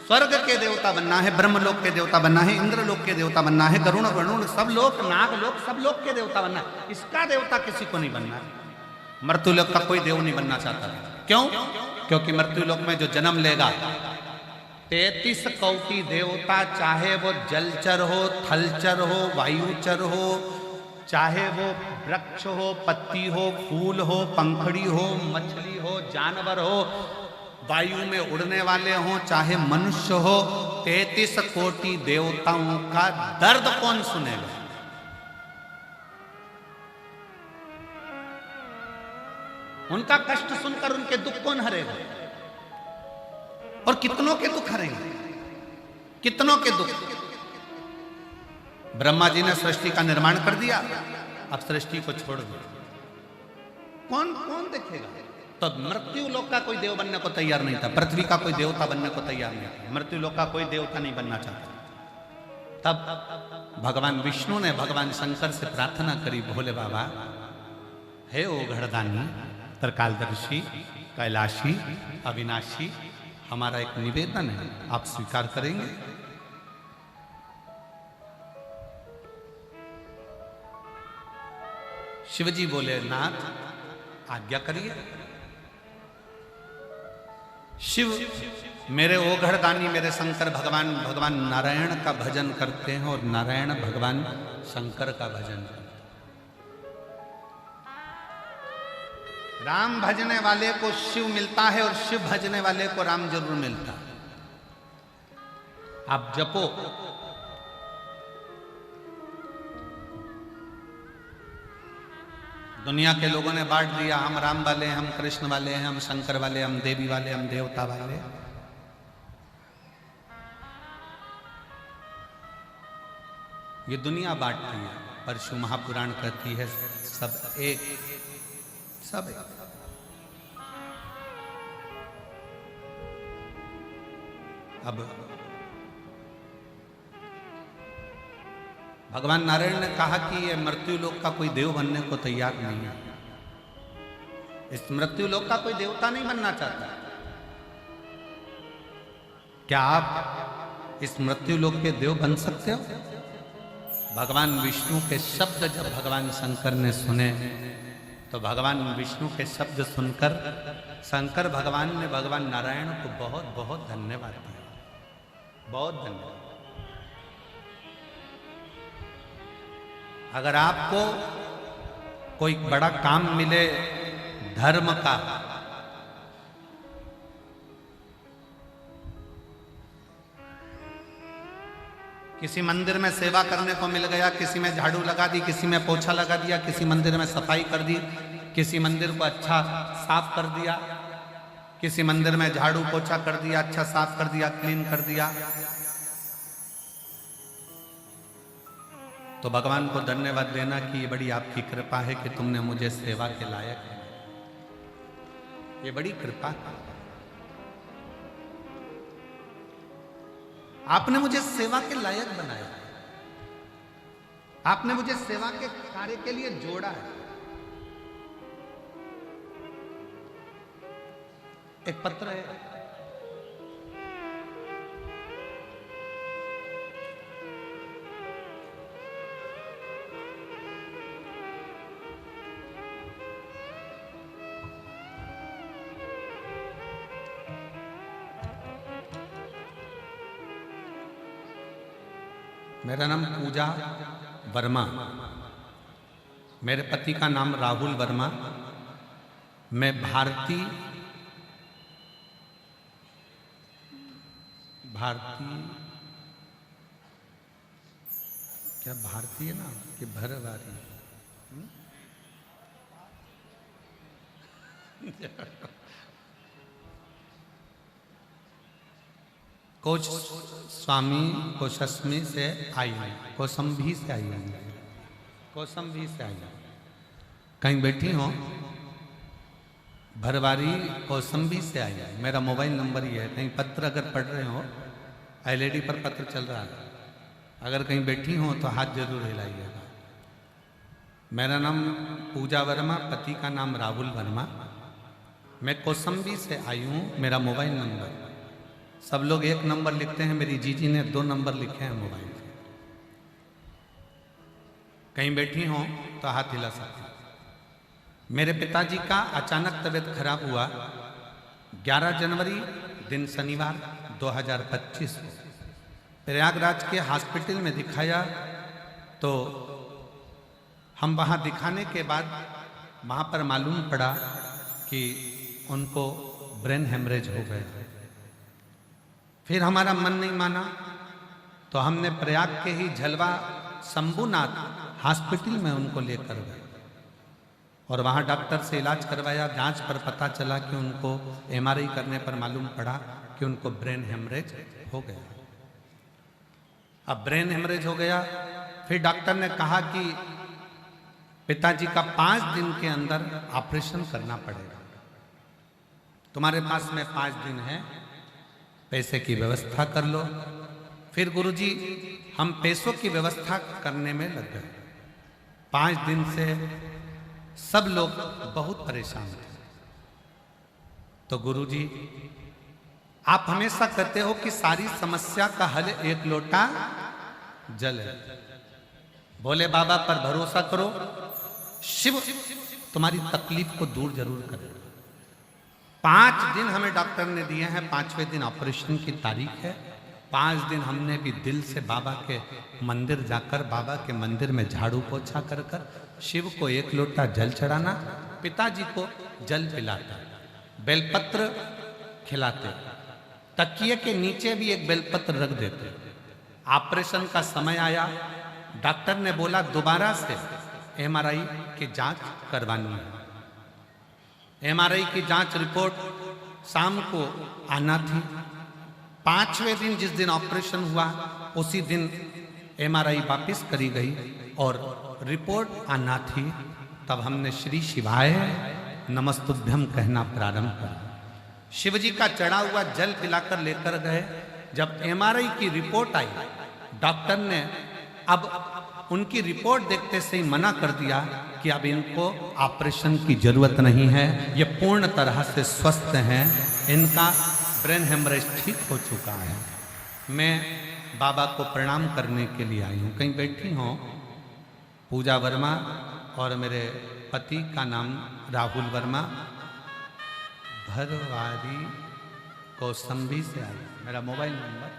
स्वर्ग के देवता बनना है, ब्रह्मलोक के देवता बनना है, इंद्रलोक के देवता बनना है, गरुण वरुण सब लोक, नागलोक सब लोक के देवता बनना है। इसका देवता किसी को नहीं बनना है। मृत्युलोक का कोई देव नहीं बनना चाहता। क्यों? क्योंकि मृत्युलोक में जो जन्म लेगा 33 कोटि देवता, चाहे वो जलचर हो, थलचर हो, वायुचर हो, चाहे वो वृक्ष हो, पत्ती हो, फूल हो, पंखड़ी हो, मछली हो, जानवर हो, वायु में उड़ने वाले हो, चाहे मनुष्य हो, 33 कोटि देवताओं का दर्द कौन सुनेगा? उनका कष्ट सुनकर उनके दुख कौन हरेगा? और कितनों के दुख हरेंगे? कितनों के दुख। ब्रह्मा जी ने सृष्टि का निर्माण कर दिया, अब सृष्टि को छोड़ दिया, कौन कौन देखेगा? तो मृत्यु लोक का कोई देव बनने को तैयार नहीं था, पृथ्वी का कोई देवता बनने को तैयार नहीं था, मृत्यु लोक का कोई देवता नहीं बनना चाहता। तब भगवान विष्णु ने भगवान शंकर से प्रार्थना करी, भोले बाबा, हे ओ घड़दानी, त्रिकालदर्शी, कैलाशी, अविनाशी, हमारा एक निवेदन है, आप स्वीकार करेंगे? शिवजी बोले, नाथ आज्ञा करिए। शिव मेरे ओघड़दानी, मेरे शंकर भगवान नारायण का भजन करते हैं और नारायण भगवान शंकर का भजन करते हैं। राम भजने वाले को शिव मिलता है और शिव भजने वाले को राम जरूर मिलता है। आप जपो, दुनिया के लोगों ने बांट दिया, हम राम वाले, हम कृष्ण वाले हैं, हम शंकर वाले, हम देवी वाले, हम देवता वाले। ये दुनिया बांटती है, पर शिव महापुराण कहती है सब एक, सब एक। अब भगवान नारायण ने कहा कि ये मृत्यु लोक का कोई देव बनने को तैयार नहीं है, इस मृत्यु लोक का कोई देवता नहीं बनना चाहता। क्या आप इस मृत्यु लोक के देव बन सकते हो? भगवान विष्णु के शब्द जब भगवान शंकर ने सुने, तो भगवान विष्णु के शब्द सुनकर शंकर भगवान ने भगवान नारायण को बहुत बहुत धन्यवाद दिया, बहुत धन्यवाद। अगर आपको कोई बड़ा काम मिले धर्म का, किसी मंदिर में सेवा करने को मिल गया, किसी में झाड़ू लगा दी, किसी में पोछा लगा दिया, किसी मंदिर में सफाई कर दी, किसी मंदिर को अच्छा साफ कर दिया, किसी मंदिर में झाड़ू पोछा कर दिया, अच्छा साफ कर दिया, क्लीन कर दिया, तो भगवान को धन्यवाद देना कि ये बड़ी आपकी कृपा है कि तुमने मुझे सेवा के लायक है, ये बड़ी कृपा है, आपने मुझे सेवा के लायक बनाया, आपने मुझे सेवा के कार्य के लिए जोड़ा है। एक पत्र है, मेरा नाम पूजा वर्मा, मेरे पति का नाम राहुल वर्मा, मैं भारतीय क्या भारतीय ना कि भरवारी स्वामी कोशस्मी से आई हूँ, कौसंभी से आई हूँ, कौसंभी से आई हूँ। कहीं बैठी हो? भरवारी कौसंभी से आई है। मेरा मोबाइल नंबर ये है, कहीं पत्र अगर पढ़ रहे हो, एलईडी पर पत्र चल रहा है, अगर कहीं बैठी हो तो हाथ जरूर हिलाइएगा। मेरा नाम पूजा वर्मा, पति का नाम राहुल वर्मा, मैं कौसंबी से आई हूँ। मेरा मोबाइल नंबर सब लोग 1 नंबर लिखते हैं, मेरी जीजी ने 2 नंबर लिखे हैं मोबाइल पे। कहीं बैठी हो तो हाथ हिला सकते। मेरे पिताजी का अचानक तबीयत खराब हुआ 11 जनवरी दिन शनिवार 2025 को। प्रयागराज के हॉस्पिटल में दिखाया तो हम वहाँ दिखाने के बाद वहाँ पर मालूम पड़ा कि उनको ब्रेन हेमरेज हो गया। फिर हमारा मन नहीं माना तो हमने प्रयाग के ही झलवा शंभुनाथ हॉस्पिटल में उनको लेकर गए और वहाँ डॉक्टर से इलाज करवाया। जांच पर पता चला कि उनको MRI करने पर मालूम पड़ा कि उनको ब्रेन हेमरेज हो गया। अब ब्रेन हेमरेज हो गया, फिर डॉक्टर ने कहा कि पिताजी का 5 दिन के अंदर ऑपरेशन करना पड़ेगा। तुम्हारे पास में 5 दिन है, पैसे की व्यवस्था कर लो। फिर गुरुजी हम पैसों की व्यवस्था करने में लग गए। 5 दिन से सब लोग बहुत परेशान थे। तो गुरुजी आप हमेशा कहते हो कि सारी समस्या का हल 1 लोटा जल है। भोले बाबा पर भरोसा करो, शिव तुम्हारी तकलीफ को दूर जरूर करेगा। 5 दिन हमें डॉक्टर ने दिए हैं, 5वें दिन ऑपरेशन की तारीख है। 5 दिन हमने भी दिल से बाबा के मंदिर जाकर, बाबा के मंदिर में झाड़ू पोछा कर कर शिव को 1 लोटा जल चढ़ाना, पिताजी को जल पिलाता, बेलपत्र खिलाते, तकिए के नीचे भी एक बेलपत्र रख देते। ऑपरेशन का समय आया, डॉक्टर ने बोला दोबारा से MRI की जांच करवानी है। MRI की जांच रिपोर्ट शाम को आना थी। 5वें दिन जिस दिन ऑपरेशन हुआ उसी दिन MRI वापस करी गई और रिपोर्ट आना थी। तब हमने श्री शिवाय नमस्तुभ्यम कहना प्रारंभ करा। शिवजी का चढ़ा हुआ जल पिलाकर लेकर गए। जब MRI की रिपोर्ट आई, डॉक्टर ने अब उनकी रिपोर्ट देखते से ही मना कर दिया कि अब इनको ऑपरेशन की जरूरत नहीं है, ये पूर्ण तरह से स्वस्थ हैं, इनका ब्रेन हेमरेज ठीक हो चुका है। मैं बाबा को प्रणाम करने के लिए आई हूँ। कहीं बैठी हूँ पूजा वर्मा और मेरे पति का नाम राहुल वर्मा, भरवारी कौसंबी से आई। मेरा मोबाइल नंबर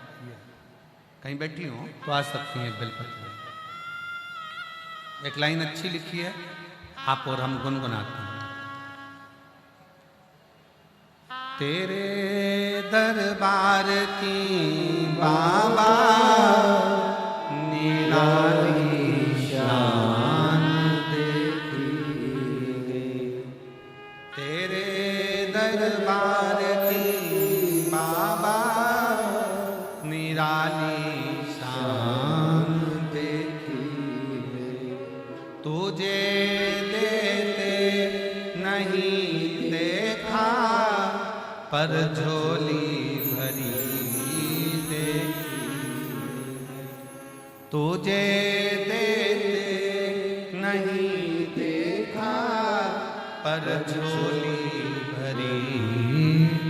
कहीं बैठी हूँ तो आ सकती हैं। बेलपत्र एक लाइन अच्छी लिखी है, आप और हम गुनगुनाते हैं। तेरे दरबार की बाबा निराली शान देखी, तेरे दरबार की बाबा निराली शान देखी, तुझे देते नहीं देखा पर झोली भरी देखी, तुझे देते नहीं देखा पर झोली भरी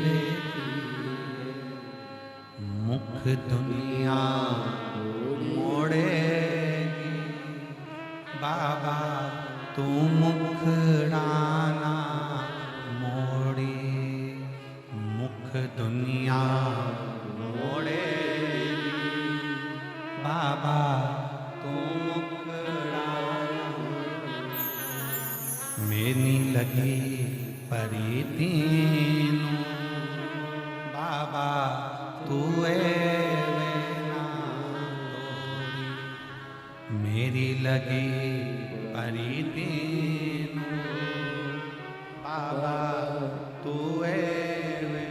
देखी। मुख दुनिया मोड़ेगी बाबा तू मुखड़ाना मोड़ी, मुख दुनिया मोड़ेगी बाबा तू मुखड़ाना। मेरी लगी परी तीनू बाबा तू वेना तोड़ी, मेरी लगी परी तीनू बाबा तू वेना।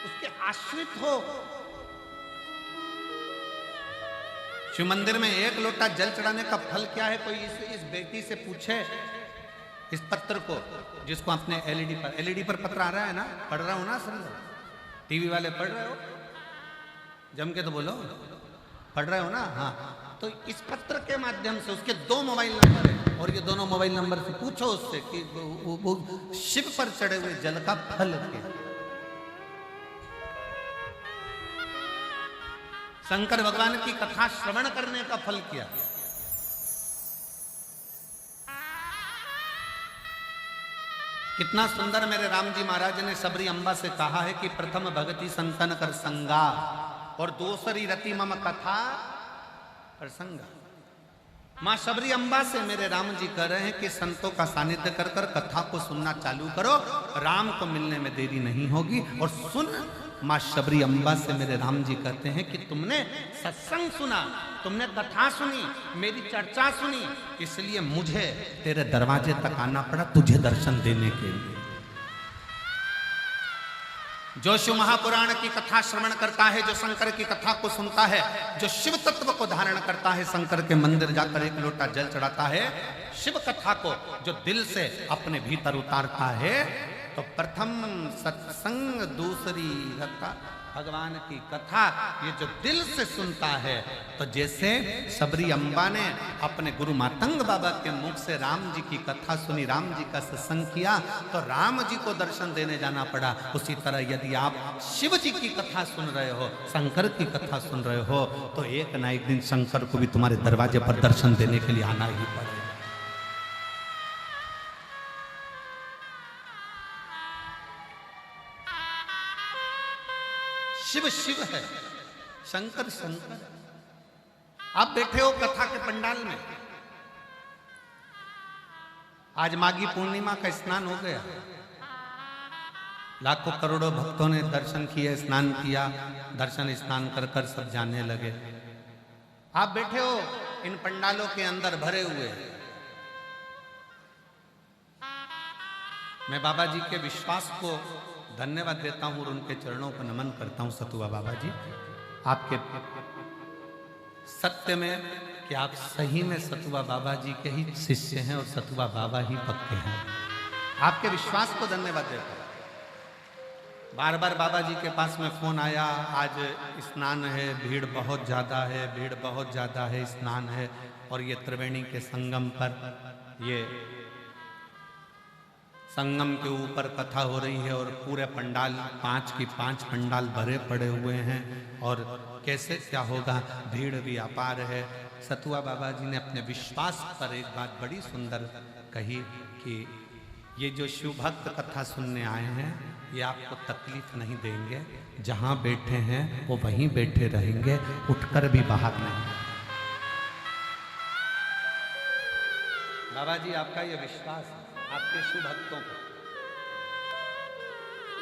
उसके आश्रित हो। शिव मंदिर में 1 लोटा जल चढ़ाने का फल क्या है? कोई इस बेटी से पूछे इस पत्र को, जिसको अपने एलईडी पर पत्र आ रहा है ना, पढ़ रहा हो ना सब लोग, टीवी वाले पढ़ रहे हो, जम के तो बोलो, पढ़ रहे हो ना? हाँ, तो इस पत्र के माध्यम से उसके 2 मोबाइल नंबर है और ये दोनों मोबाइल नंबर से पूछो उससे कि वो शिव पर चढ़े हुए जल का फल क्या। शंकर भगवान की कथा श्रवण करने का फल क्या। कितना सुंदर मेरे राम जी महाराज ने सबरी अम्बा से कहा है कि प्रथम भगति संतन कर संगा और दूसरी रति मम कथा प्रसंगा। मां सबरी अम्बा से मेरे राम जी कह रहे हैं कि संतों का सानिध्य कर कर कथा को सुनना चालू करो, राम को मिलने में देरी नहीं होगी। और सुन, मां शबरी अम्बा से मेरे राम जी कहते हैं कि तुमने सत्संग सुना, तुमने कथा सुनी, मेरी चर्चा सुनी, इसलिए मुझे तेरे दरवाजे तक आना पड़ा तुझे दर्शन देने के लिए। जो शिव महापुराण की कथा श्रवण करता है, जो शंकर की कथा को सुनता है, जो शिव तत्व को धारण करता है, शंकर के मंदिर जाकर एक लोटा जल चढ़ाता है, शिव कथा को जो दिल से अपने भीतर उतारता है, तो प्रथम सत्संग, दूसरी रता भगवान की कथा, ये जो दिल से सुनता है, तो जैसे सबरी अम्बा ने अपने गुरु मातंग बाबा के मुख से राम जी की कथा सुनी, राम जी का सत्संग किया, तो राम जी को दर्शन देने जाना पड़ा। उसी तरह यदि आप शिव जी की कथा सुन रहे हो, शंकर की कथा सुन रहे हो, तो एक ना एक दिन शंकर को भी तुम्हारे दरवाजे पर दर्शन देने के लिए आना ही पड़ेगा। शिव शिव है, शंकर शंकर। आप बैठे हो कथा के पंडाल में, आज माघी पूर्णिमा का स्नान हो गया, लाखों करोड़ों भक्तों ने दर्शन किए, स्नान किया, दर्शन स्नान कर कर सब जाने लगे। आप बैठे हो इन पंडालों के अंदर भरे हुए। मैं बाबा जी के विश्वास को धन्यवाद देता हूं और उनके चरणों को नमन करता हूं। सतुआ बाबा जी, आपके सत्य में कि आप सही में सतुआ बाबा जी के ही शिष्य हैं और सतुआ बाबा ही पक्के हैं। आपके विश्वास को धन्यवाद देता हूं। बार बार बाबा जी के पास में फोन आया, आज स्नान है, भीड़ बहुत ज़्यादा है, भीड़ बहुत ज़्यादा है, स्नान है, और ये त्रिवेणी के संगम पर, ये संगम के ऊपर कथा हो रही है और पूरे पंडाल 5 की 5 पंडाल भरे पड़े हुए हैं, और कैसे क्या होगा, भीड़ भी अपार है। सतुआ बाबा जी ने अपने विश्वास पर एक बात बड़ी सुंदर कही कि ये जो शिव भक्त कथा सुनने आए हैं, ये आपको तकलीफ नहीं देंगे, जहां बैठे हैं वो वहीं बैठे रहेंगे, उठकर भी बाहर नहीं। बाबा जी, आपका ये विश्वास है आपके शिव भक्तों को।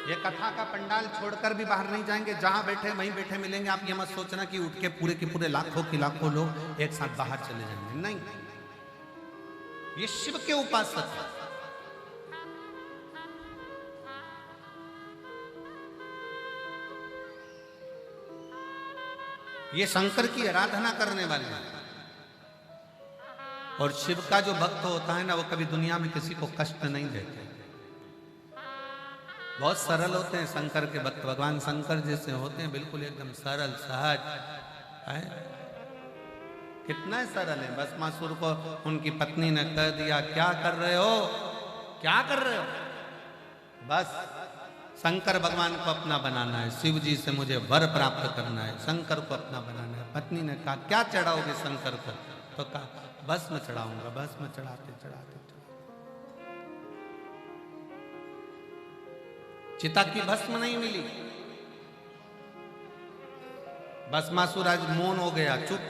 ये कथा का पंडाल छोड़कर भी बाहर नहीं जाएंगे, जहां बैठे वहीं बैठे मिलेंगे। आप ये मत सोचना कि उठ के पूरे के पूरे लाखों की लाखों लोग एक साथ बाहर चले जाएंगे, नहीं। ये शिव के उपासक है। ये शंकर की आराधना करने वाले हैं। और शिव का जो भक्त होता है ना, वो कभी दुनिया में किसी को कष्ट नहीं देते, बहुत सरल होते हैं शंकर के भक्त। भगवान शंकर जैसे होते हैं, बिल्कुल एकदम सरल सहज है। कितना सरल है। भस्मासुर को उनकी पत्नी ने कह दिया, क्या कर रहे हो, क्या कर रहे हो, बस शंकर भगवान को अपना बनाना है, शिव जी से मुझे वर प्राप्त करना है, शंकर को अपना बनाना है। पत्नी ने कहा, क्या चढ़ाओगे शंकर को, तो कहा बस मैं चढ़ाऊंगा। बस मैं चढ़ाते चढ़ाते चिता की भस्म नहीं मिली। भस्मासुर आज मौन हो गया, चुप।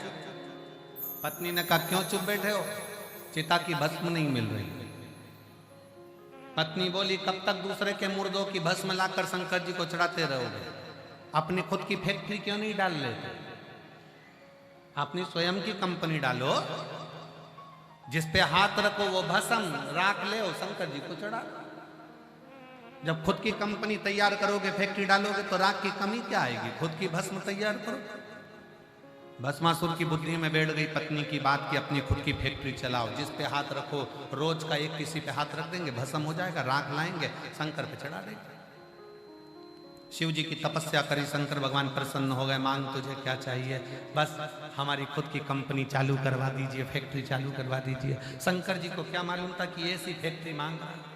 पत्नी ने कहा, क्यों चुप बैठे हो, चिता की भस्म नहीं मिल रही। पत्नी बोली, कब तक दूसरे के मुर्दों की भस्म लाकर शंकर जी को चढ़ाते रहोगे, अपनी खुद की फैक्ट्री क्यों नहीं डाल लेते, अपनी स्वयं की कंपनी डालो, जिस पे हाथ रखो वो भस्म राख ले और शंकर जी को चढ़ा। जब खुद की कंपनी तैयार करोगे, फैक्ट्री डालोगे, तो राख की कमी क्या आएगी, खुद की भस्म तैयार करो। भस्मासुर की बुद्धि में बैठ गई पत्नी की बात कि अपनी खुद की फैक्ट्री चलाओ, जिस पे हाथ रखो, रोज का एक किसी पे हाथ रख देंगे, भस्म हो जाएगा, राख लाएंगे, शंकर पे चढ़ा देंगे। शिव जी की तपस्या करी, शंकर भगवान प्रसन्न हो गए, मांग तुझे क्या चाहिए, बस हमारी खुद की कंपनी चालू करवा दीजिए, फैक्ट्री चालू करवा दीजिए। शंकर जी को क्या मालूम था कि ऐसी फैक्ट्री मांग रहा है।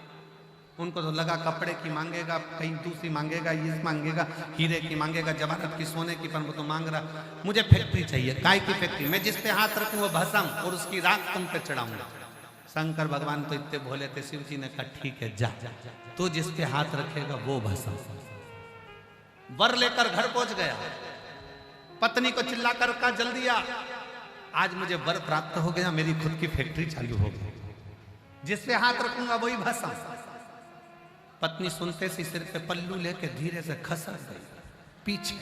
उनको तो लगा कपड़े की मांगेगा, कहीं दूसरी मांगेगा, ये मांगेगा, हीरे की मांगेगा, जवाहरत की, सोने की, पर वो तो मांग रहा मुझे फैक्ट्री चाहिए। काय की फैक्ट्री? मैं जिस पे हाथ रखूं वो भस्म और उसकी राख तुम पे चढ़ाऊंगा। शंकर भगवान तो इतने भोले थे, शिव जी ने कहा ठीक है जा, तो जिस पे हाथ रखेगा वो भस्म। वर लेकर घर पहुंच गया, पत्नी को चिल्लाकर कहा जल्दी आ, आज मुझे वर प्राप्त हो गया, मेरी खुद की फैक्ट्री चालू हो गई, जिस पे हाथ रखूंगा वही भस्म। पत्नी सुनते सी सिर पे पल्लू लेके धीरे से खसक गई पीछे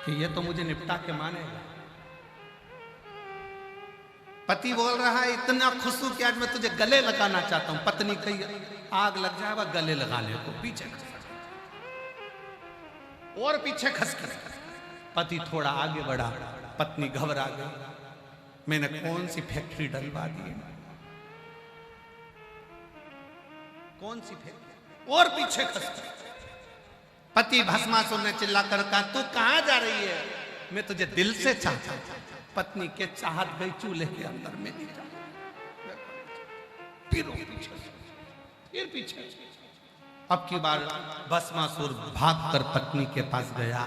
कि ये तो मुझे निपटा के मानेगा। पति बोल रहा है इतना खुश हूं कि आज मैं तुझे गले लगाना चाहता हूं। पत्नी कही आग लग जाएगा गले लगाने को, पीछे और पीछे खसक। पति थोड़ा आगे बढ़ा, पत्नी घबरा गई, मैंने कौन सी फैक्ट्री डलवा दी, कौन सी फैक्ट्री, और पीछे खसक। पति भस्मासुर ने चिल्लाकर कहा तू कहां जा रही है, मैं तुझे दिल से चाहता हूं। पत्नी के चाहत गई चूल्हे के अंदर, में नहीं जा, फिर पीछे। अब की बार भस्मासुर भागकर पत्नी के पास गया।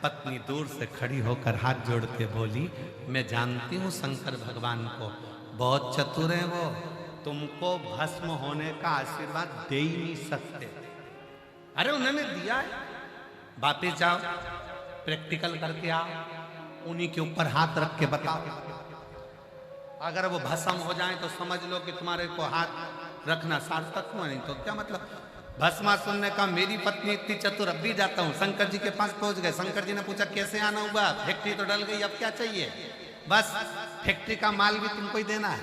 पत्नी दूर से खड़ी होकर हाथ जोड़ के बोली मैं जानती हूं शंकर भगवान को, बहुत चतुर है वो, तुमको भस्म होने का आशीर्वाद दे ही नहीं सकते। अरे उन्होंने दिया है, वापिस जाओ प्रैक्टिकल करके आओ, उन्हीं के ऊपर हाथ रख के बताओ, अगर वो भस्म हो जाए तो समझ लो कि तुम्हारे को हाथ रखना सार्थक हुआ, नहीं तो क्या मतलब। भस्मासुर ने कहा मेरी पत्नी इतनी चतुर, अब भी जाता हूं। शंकर जी के पास पहुंच गए। शंकर जी ने पूछा कैसे आना हुआ, फैक्ट्री तो डल गई, अब क्या चाहिए, बस फैक्ट्री का माल भी तुमको ही देना है,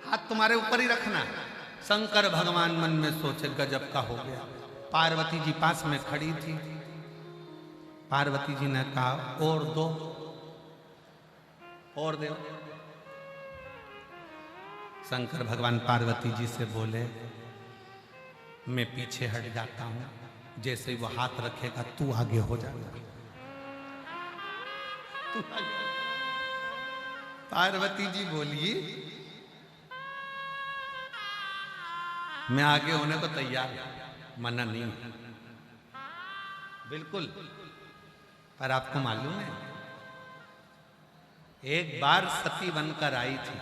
हाथ तुम्हारे ऊपर ही रखना। शंकर भगवान मन में सोचे गजब का हो गया। पार्वती जी पास में खड़ी थी, पार्वती जी ने कहा और दो, और दो। शंकर भगवान पार्वती जी से बोले मैं पीछे हट जाता हूं, जैसे ही वो हाथ रखेगा तू आगे हो जाएगा, तू आगे। पार्वती जी बोली मैं आगे होने को तैयार, मना नहीं बिल्कुल। पर आपको मालूम है एक बार सती बनकर आई थी,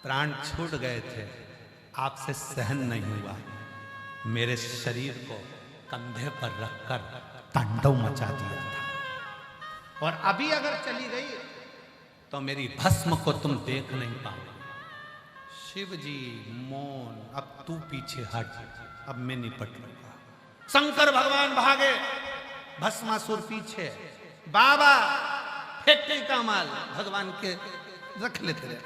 प्राण छूट गए थे, आपसे सहन नहीं हुआ, मेरे शरीर को कंधे पर रखकर तांडव मचा दिया था, और अभी अगर चली गई तो मेरी भस्म को तुम देख नहीं पाओगे। शिव जी मौन, अब तू पीछे हट, अब मैं निपट लूंगा। शंकर भगवान भागे, भस्मासुर पीछे। बाबा फैक्ट्री का माल भगवान के रख लेते रहे,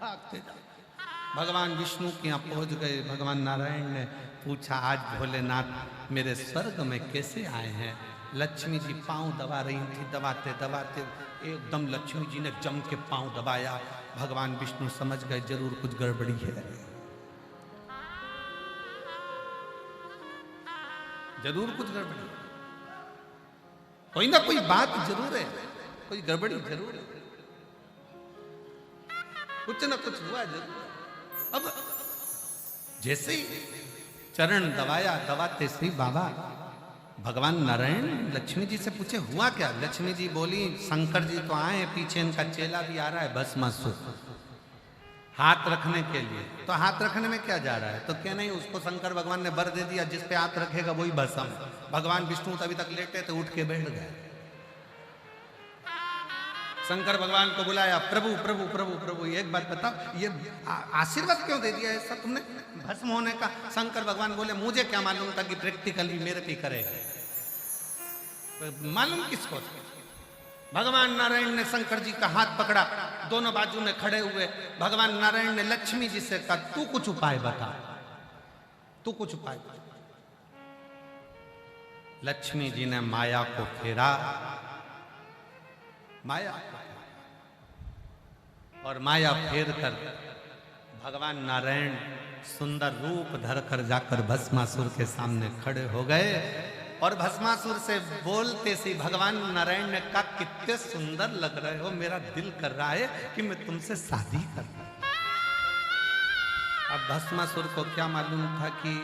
भागते जाओ। भगवान विष्णु के यहाँ पहुंच गए। भगवान नारायण ने पूछा आज भोलेनाथ मेरे स्वर्ग में कैसे आए हैं। लक्ष्मी जी पांव दबा रही थी, दबाते दबाते एकदम लक्ष्मी जी ने जम के पांव दबाया। भगवान विष्णु समझ गए जरूर कुछ गड़बड़ी है, जरूर कुछ गड़बड़ी, कोई ना कोई बात जरूर है, कोई गड़बड़ी जरूर है, कुछ ना कुछ हुआ जरूर। अब जैसे ही चरण दबाया, दबाते से बाबा भगवान नारायण लक्ष्मी जी से पूछे हुआ क्या। लक्ष्मी जी बोली शंकर जी तो आए, पीछे इनका चेला भी आ रहा है भस्मासुर हाथ रखने के लिए। तो हाथ रखने में क्या जा रहा है, तो क्या नहीं, उसको शंकर भगवान ने वर दे दिया, जिस पे हाथ रखेगा वही भस्म। भगवान विष्णु तभी तक लेटे थे, उठ के बैठ गए। शंकर भगवान को बुलाया, प्रभु प्रभु प्रभु प्रभु एक बात बताओ, ये आशीर्वाद क्यों दे दिया ऐसा तुमने भस्म होने का। शंकर भगवान बोले मुझे क्या मालूम था कि प्रैक्टिकल भी मेरे पे करेगा, मालूम किसको था। भगवान नारायण ने शंकर जी का हाथ पकड़ा, दोनों बाजू में खड़े हुए। भगवान नारायण ने लक्ष्मी जी से कहा तू कुछ उपाय बता, तू कुछ उपाय बता। लक्ष्मी जी ने माया को फेरा, माया और माया फेर कर भगवान नारायण सुंदर रूप धरकर जाकर भस्मासुर के सामने खड़े हो गए और भस्मासुर से बोलते सी भगवान नारायण ने कहा, कितने सुंदर लग रहे हो, मेरा दिल कर रहा है कि मैं तुमसे शादी करूं। अब भस्मासुर को क्या मालूम था कि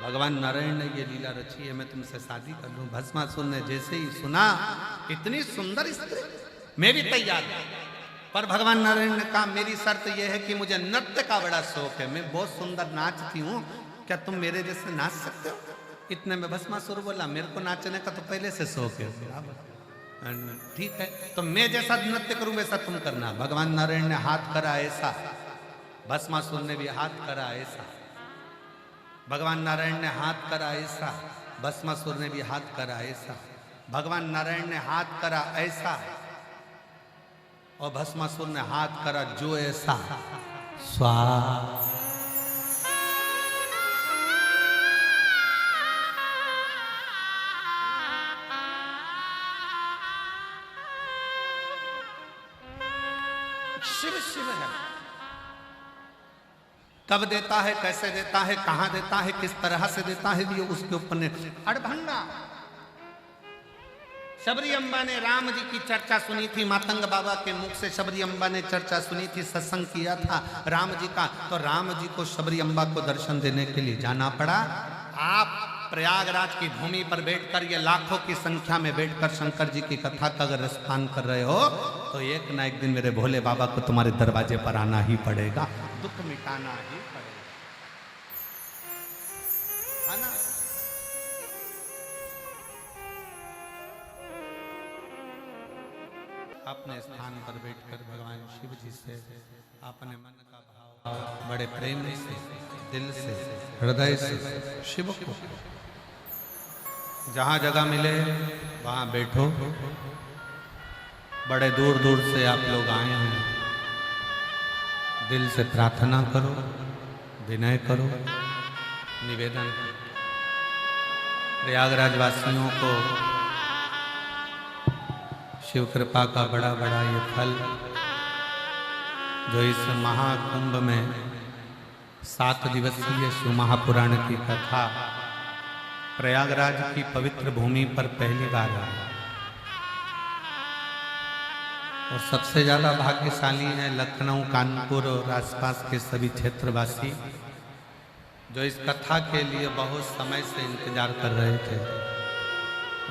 भगवान नारायण ने ये लीला रची है, मैं तुमसे शादी कर लूं। भस्मासुर ने जैसे ही सुना, इतनी सुंदर स्त्री, मैं भी तैयार हूं। पर भगवान नारायण ने कहा, मेरी शर्त यह है कि मुझे नृत्य का बड़ा शौक है, मैं बहुत सुंदर नाचती हूँ, क्या तुम मेरे जैसे नाच सकते हो? इतने में भस्मासुर बोला, मेरे को नाचने का तो पहले से शौक है। ठीक है, तो मैं जैसा नृत्य करूं वैसा तुम करना। भगवान नारायण ने हाथ करा ऐसा, भस्मासुर ने भी हाथ करा ऐसा। भगवान नारायण ने हाथ करा ऐसा, भस्मासुर ने भी हाथ करा ऐसा। भगवान नारायण ने हाथ करा ऐसा और भस्मासुर ने हाथ करा जो ऐसा। स्वाहा। शिव शिव है। कब देता है, कैसे देता है, कहां देता है, किस तरह से देता है, ये उसके ऊपर ने। अड़भंगा शबरी अम्बा ने राम जी की चर्चा सुनी थी, मातंग बाबा के मुख से शबरी अम्बा ने चर्चा सुनी थी, सत्संग किया था राम जी का। तो राम जी को शबरी अम्बा को दर्शन देने के लिए जाना पड़ा। आप प्रयागराज की भूमि पर बैठकर, ये लाखों की संख्या में बैठकर शंकर जी की कथा का अगर रसपान कर रहे हो तो एक ना एक दिन मेरे भोले बाबा को तुम्हारे दरवाजे पर आना ही पड़ेगा, दुख मिटाना ही पड़ेगा, है ना? अपने स्थान पर बैठकर भगवान शिव जी से अपने मन का भाव बड़े प्रेम से, दिल से, हृदय से शिव को जहां जगह मिले वहां बैठो। बड़े दूर दूर से आप लोग आए हैं, दिल से प्रार्थना करो, विनय करो, निवेदन करो। प्रयागराज वासियों को शिव कृपा का बड़ा बड़ा ये फल जो इस महाकुंभ में 7 दिवसीय शिव महापुराण की कथा प्रयागराज की पवित्र भूमि पर पहली बार आया। और सबसे ज्यादा भाग्यशाली हैं लखनऊ, कानपुर और आसपास के सभी क्षेत्रवासी जो इस कथा के लिए बहुत समय से इंतजार कर रहे थे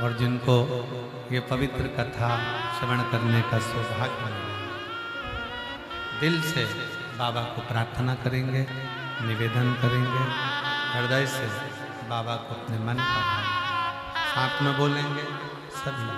और जिनको ये पवित्र कथा श्रवण करने का सौभाग्य मिला। दिल से बाबा को प्रार्थना करेंगे, निवेदन करेंगे, हृदय से बाबा को अपने मन का भाव साथ में बोलेंगे सभी।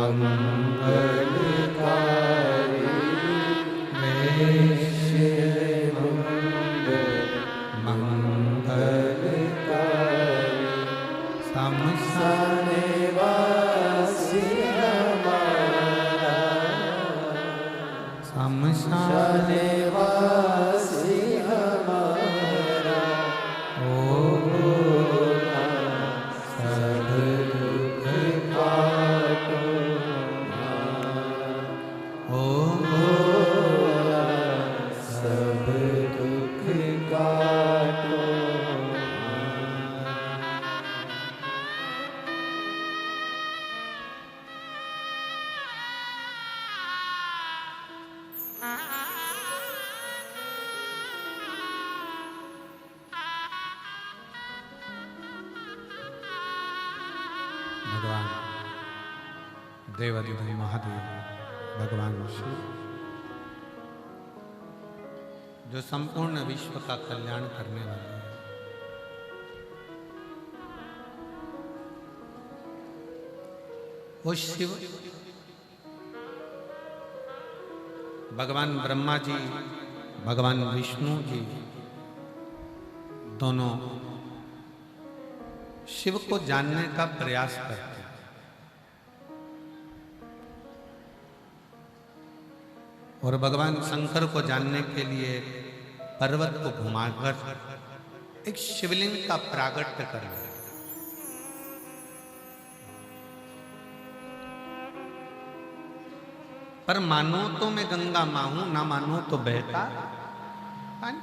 मंगलकारी मंगलकारी शमशाने वासी हमारा शमशाने वासी हमारा ओ भोला सब दुख काटो ओ भोला सब दुख काटो। भगवान देवाधिदेव महादेव भगवान शिव जो संपूर्ण विश्व का कल्याण करने वाले हैं, वो शिव भगवान ब्रह्मा जी भगवान विष्णु जी दोनों शिव को जानने का प्रयास करते हैं। और भगवान शंकर को जानने के लिए पर्वत को घुमाकर एक शिवलिंग का प्रागट्य कर रहे हैं। पर मानो तो मैं गंगा मां हूं, ना मानो तो बहता पानी।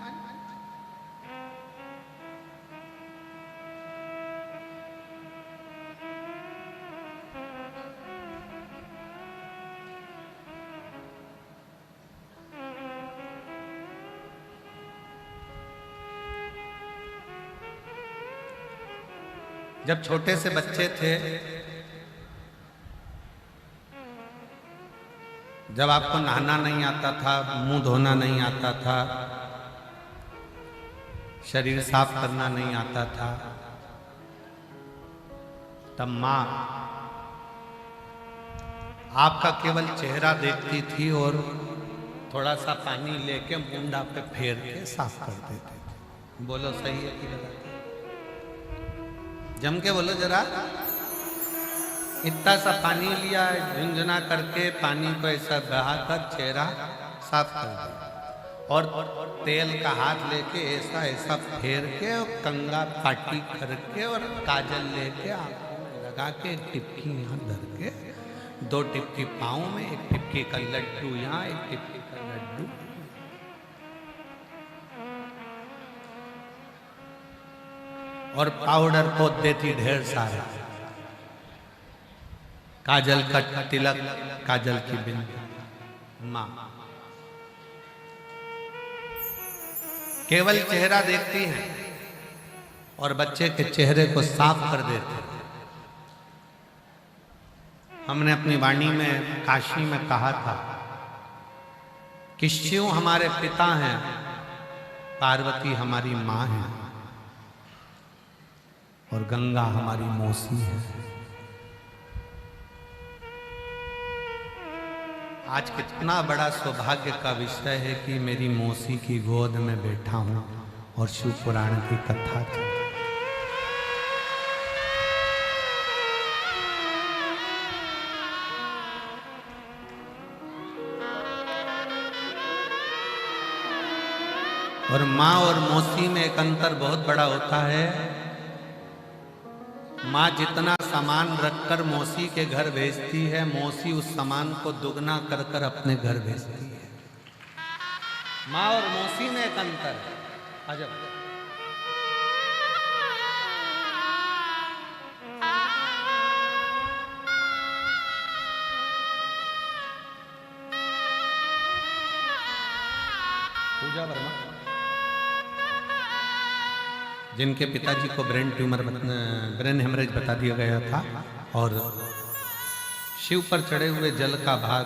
जब छोटे से बच्चे थे, जब आपको नहाना नहीं आता था, मुंह धोना नहीं आता था, शरीर साफ करना नहीं आता था, तब मां आपका केवल चेहरा देखती थी और थोड़ा सा पानी लेके मुंडा पे फेर के साफ कर देते थे। बोलो सही है कि गलत? जम के बोलो जरा। इतना सा पानी लिया, झुंझुना करके पानी को ऐसा बहाकर चेहरा साफ कर दिया और तेल का हाथ लेके ऐसा ऐसा फेर के और कंगा पाटी करके और काजल लेके आंखों में लगा के एक टिपकी यहाँ धर के, 2 टिपकी पाँव में, 1 टिपकी का लड्डू यहाँ, 1 टिपकी का लड्डू। और पाउडर पोत देती ढेर सारा, काजल का तिलक, काजल की बिंदी। मां केवल चेहरा देखती हैं और बच्चे के चेहरे को साफ कर देते हैं। हमने अपनी वाणी में काशी में कहा था कि शिव हमारे पिता हैं, पार्वती हमारी मां है और गंगा हमारी मौसी है। आज कितना बड़ा सौभाग्य का विषय है कि मेरी मौसी की गोद में बैठा हूं और शिव पुराण की कथा चल रही है। और माँ और मौसी में एक अंतर बहुत बड़ा होता है। माँ जितना सामान रखकर मौसी के घर भेजती है, मौसी उस सामान को दुगना कर कर अपने घर भेजती है। माँ और मौसी में एक अंतर है। अजब। पूजा वर्मा जिनके पिताजी को ब्रेन हेमरेज बता दिया गया था और शिव पर चढ़े हुए जल का भाग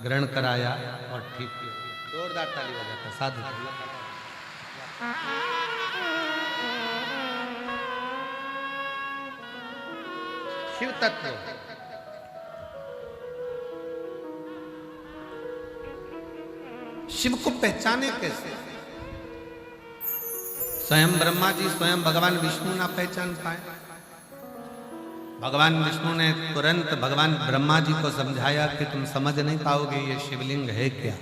ग्रहण कराया और ठीक किया। जोरदार ताली बजाता साधु। शिव तत्व शिव को पहचाने कैसे? स्वयं ब्रह्मा जी, स्वयं भगवान विष्णु ना पहचान पाए। भगवान विष्णु ने तुरंत भगवान ब्रह्मा जी को समझाया कि तुम समझ नहीं पाओगे ये शिवलिंग है क्या।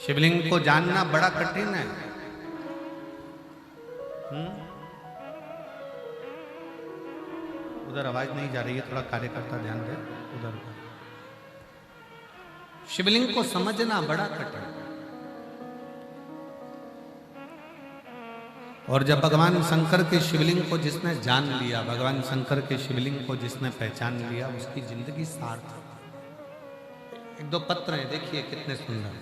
शिवलिंग को जानना बड़ा कठिन है। उधर आवाज नहीं जा रही है, थोड़ा कार्यकर्ता ध्यान दे उधर। शिवलिंग को समझना बड़ा कठिन। और जब भगवान शंकर के शिवलिंग को जिसने जान लिया, भगवान शंकर के शिवलिंग को जिसने पहचान लिया, उसकी जिंदगी सार्थक। एक दो पत्र हैं, देखिए कितने सुंदर।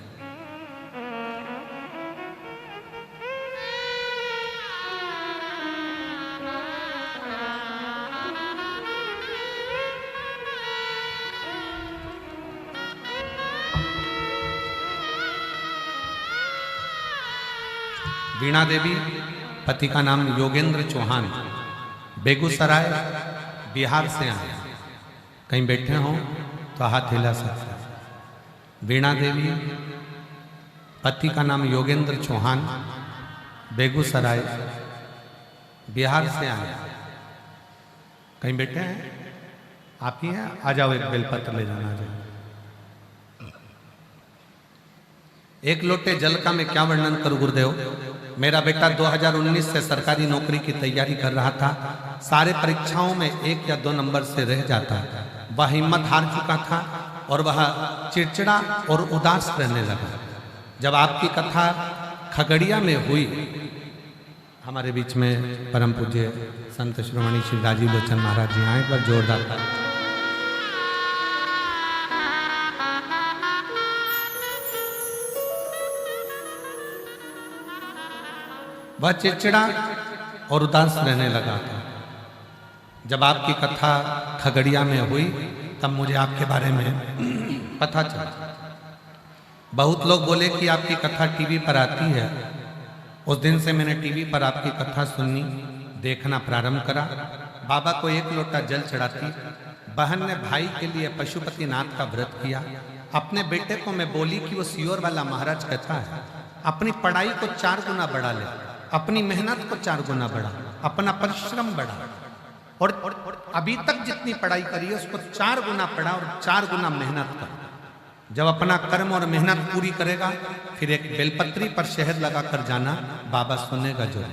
वीणा देवी, पति का नाम योगेंद्र चौहान, बेगूसराय बिहार से आए। कहीं बैठे हों तो हाथ हिला सकते हैं। वीणा देवी, पति का नाम योगेंद्र चौहान, बेगूसराय बिहार से आए। कहीं बैठे हैं? आप ही हैं? आ जाओ, एक बेलपत्र ले जाना। जाए एक लोटे जल का मैं क्या वर्णन करूं गुरुदेव। मेरा बेटा 2019 से सरकारी नौकरी की तैयारी कर रहा था। सारे परीक्षाओं में 1 या 2 नंबर से रह जाता। वह हिम्मत हार चुका था और वह चिड़चिड़ा और उदास रहने लगा। जब आपकी कथा खगड़िया में हुई, हमारे बीच में परम पूज्य संत श्रोमणी श्री राजीव लोचन महाराज जी आए, पर जोरदार था। वह चिड़चिड़ा और उदास रहने लगा था। जब आपकी कथा खगड़िया में हुई तब मुझे आपके बारे में पता चला। बहुत लोग बोले कि आपकी कथा टीवी पर आती है। उस दिन से मैंने टीवी पर आपकी कथा सुननी, देखना प्रारंभ करा। बाबा को 1 लोटा जल चढ़ाती। बहन ने भाई के लिए पशुपतिनाथ का व्रत किया। अपने बेटे को मैं बोली कि वो सियोर वाला महाराज कहता है, अपनी पढ़ाई को 4 गुना बढ़ा ले, अपनी मेहनत को 4 गुना बढ़ा, अपना परिश्रम बढ़ा। और अभी तक जितनी पढ़ाई करी है उसको 4 गुना पढ़ा और 4 गुना मेहनत कर। जब अपना कर्म और मेहनत पूरी करेगा, फिर एक बेलपत्री पर शहद लगाकर जाना, बाबा सुनेगा जो।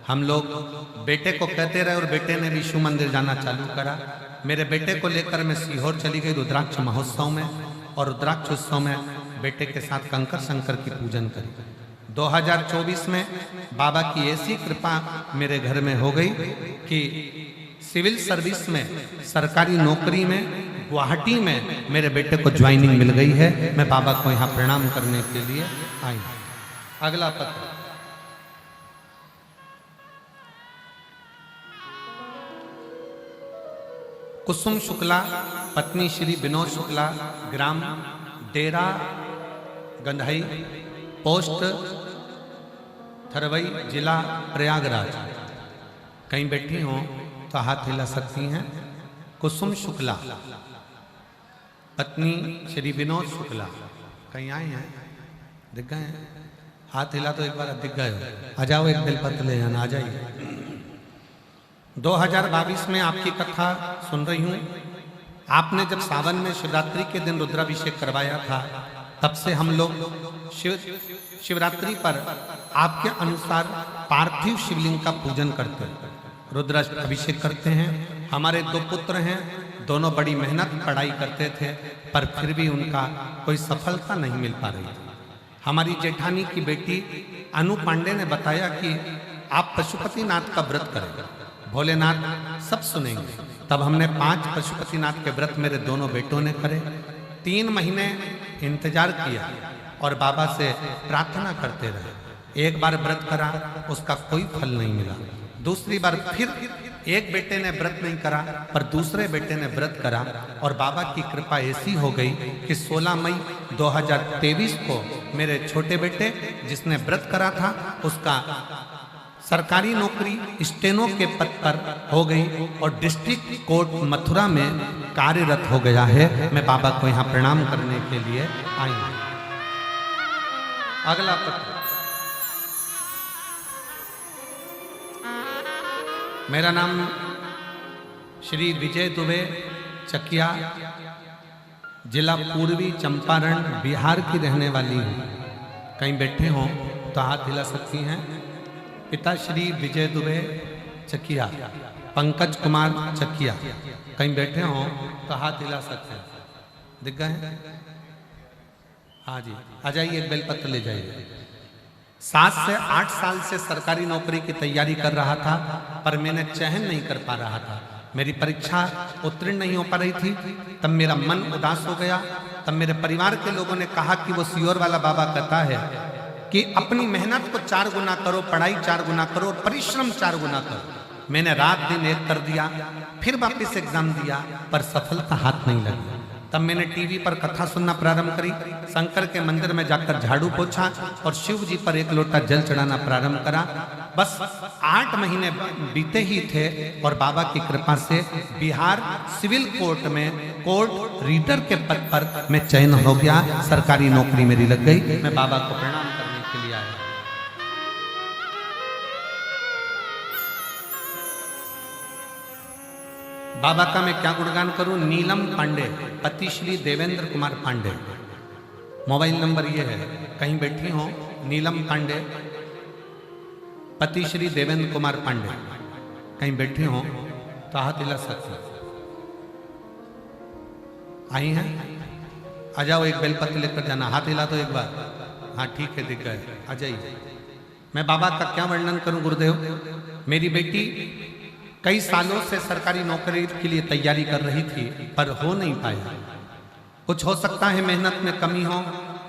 हम लोग बेटे को कहते रहे और बेटे ने भी शिव मंदिर जाना चालू करा। मेरे बेटे को लेकर मैं सीहोर चली गई रुद्राक्ष महोत्सव में, और रुद्राक्ष उत्सव में बेटे के साथ कंकर शंकर की पूजन करी। 2024 में बाबा की ऐसी कृपा मेरे घर में हो गई कि सिविल सर्विस में, सरकारी नौकरी में, गुवाहाटी में मेरे बेटे को ज्वाइनिंग मिल गई है। मैं बाबा को यहाँ प्रणाम करने के लिए आई। अगला पत्र। कुसुम शुक्ला, पत्नी श्री विनोद शुक्ला, ग्राम डेरा गंधाई, पोस्ट थरवई, जिला प्रयागराज। कहीं बैठी हो तो हाथ हिला सकती हैं। कुसुम शुक्ला, पत्नी श्री विनोद शुक्ला। कहीं आए हैं? दिख गए हैं? हाथ हिला तो एक बार दिख गए हो। आ जाओ, एक बेलपत्र ले जाना। आ जाइए। 2022 में आपकी कथा सुन रही हूँ। आपने जब सावन में शिवरात्रि के दिन रुद्राभिषेक करवाया था, तब से हम लोग शिवरात्रि पर आपके अनुसार पार्थिव शिवलिंग का पूजन करते हैं, रुद्राभिषेक करते हैं। हमारे 2 पुत्र हैं, दोनों बड़ी मेहनत पढ़ाई करते थे, पर फिर भी उनका कोई सफलता नहीं मिल पा रही थी। हमारी जेठानी की बेटी अनु पांडे ने बताया कि आप पशुपतिनाथ का व्रत करें, भोलेनाथ सब सुनेंगे। तब हमने 5 पशुपतिनाथ के व्रत मेरे दोनों बेटों ने करे। 3 महीने इंतजार किया और बाबा से प्रार्थना करते रहे। एक बार व्रत करा, उसका कोई फल नहीं मिला। दूसरी बार फिर एक बेटे ने व्रत नहीं करा, पर दूसरे बेटे ने व्रत करा, और बाबा की कृपा ऐसी हो गई कि 16 मई 2023 को मेरे छोटे बेटे जिसने व्रत करा था, उसका सरकारी नौकरी स्टेनो के पद पर हो गई और डिस्ट्रिक्ट कोर्ट मथुरा में कार्यरत हो गया है। मैं बाबा को यहाँ प्रणाम करने के लिए आई हूँ। अगला पत्र। मेरा नाम श्री विजय दुबे, चकिया, जिला पूर्वी चंपारण, बिहार की रहने वाली हूँ। कहीं बैठे हों तो हाथ हिला सकती हैं। पिता श्री विजय दुबे, चकिया, पंकज कुमार, चकिया। कहीं बैठे हों तो हाथ हिला सकते हैं। दिख गए? हाँ जी, आ जाइए, एक बेलपत्र ले जाइए। 7 से 8 साल से सरकारी नौकरी की तैयारी कर रहा था, पर मैंने चयन नहीं कर पा रहा था। मेरी परीक्षा उत्तीर्ण नहीं हो पा रही थी। तब मेरा मन उदास हो गया। तब मेरे परिवार के लोगों ने कहा कि वो सियोर वाला बाबा कहता है कि अपनी मेहनत को 4 गुना करो, पढ़ाई 4 गुना करो और परिश्रम 4 गुना करो। मैंने रात दिन एक कर दिया, फिर वापस एग्जाम दिया, पर सफलता हाथ नहीं लगी। तब मैंने टीवी पर कथा सुनना प्रारंभ करी, शंकर के मंदिर में जाकर झाड़ू पोछा और शिव जी पर 1 लोटा जल चढ़ाना प्रारंभ करा। बस 8 महीने बीते ही थे और बाबा की कृपा से बिहार सिविल कोर्ट में कोर्ट रीडर के पद पर मैं चयन हो गया। सरकारी नौकरी मेरी लग गई। मैं बाबा को प्रणाम करने के लिए आया। बाबा का मैं क्या गुणगान करूं। नीलम पांडे, पति श्री देवेंद्र कुमार पांडे। मोबाइल नंबर ये है, कहीं बैठी हो। नीलम पांडे, पति श्री देवेंद्र कुमार पांडे। कहीं बैठी हो तो हाथ हिला सकते। आई हैं? आ जाओ, एक बेलपत्र लेकर जाना। हाथ हिला तो एक बार। हाँ ठीक है, दिख गए। आ जाइए। मैं बाबा का क्या वर्णन करूं गुरुदेव। मेरी बेटी कई सालों से सरकारी नौकरी के लिए तैयारी कर रही थी, पर हो नहीं पाया। कुछ हो सकता है मेहनत में कमी हो।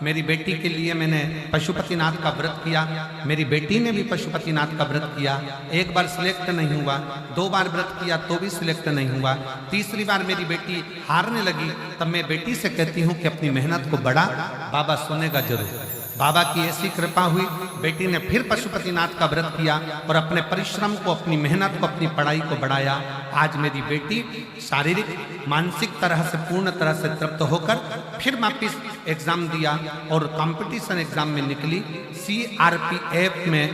मेरी बेटी के लिए मैंने पशुपतिनाथ का व्रत किया। मेरी बेटी ने भी पशुपतिनाथ का व्रत किया। 1 बार सिलेक्ट नहीं हुआ, 2 बार व्रत किया तो भी सिलेक्ट नहीं हुआ। तीसरी बार मेरी बेटी हारने लगी। तब मैं बेटी से कहती हूँ कि अपनी मेहनत को बढ़ा, बाबा सुनेगा जरूर। बाबा की ऐसी कृपा हुई, बेटी ने फिर पशुपतिनाथ का व्रत किया और अपने परिश्रम को, अपनी मेहनत को, अपनी पढ़ाई को बढ़ाया। आज मेरी बेटी शारीरिक मानसिक तरह से पूर्ण तरह से तृप्त होकर फिर वापिस एग्जाम दिया और कंपटीशन एग्जाम में निकली। CRPF में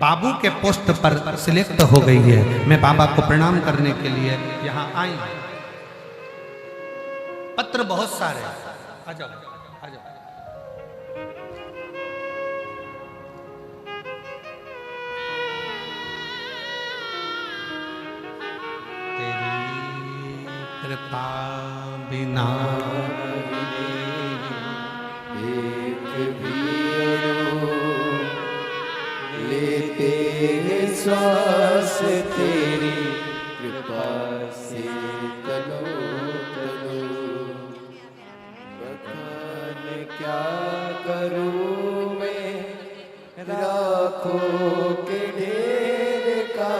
बाबू के पोस्ट पर सिलेक्ट हो गई है। मैं बाबा को प्रणाम करने के लिए यहाँ आई। पत्र बहुत सारे। आ जाओ, आ जाओ। कृपा बिना एक भी लेते श्वास तेरी कृपा से तनो तनो। बखान क्या करूं मैं राखों के ढेर का।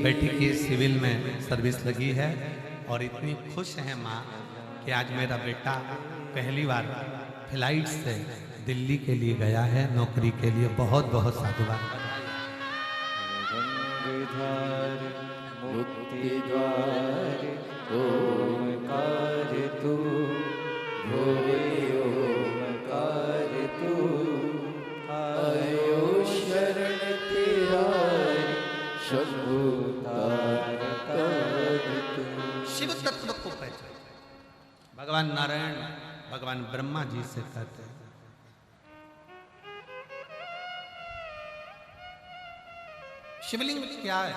बेटी की सिविल में सर्विस लगी है और इतनी खुश है माँ कि आज मेरा बेटा पहली बार फ्लाइट से दिल्ली के लिए गया है नौकरी के लिए। बहुत बहुत साधुवाद। मुक्ति द्वार ओमकार तू, भोरे ओमकार तू। आयो शरण तिहारी शंभु तारक तू। शिव तत्व को पहचान। भगवान नारायण भगवान ब्रह्मा जी से कहते हैं, शिवलिंग क्या है?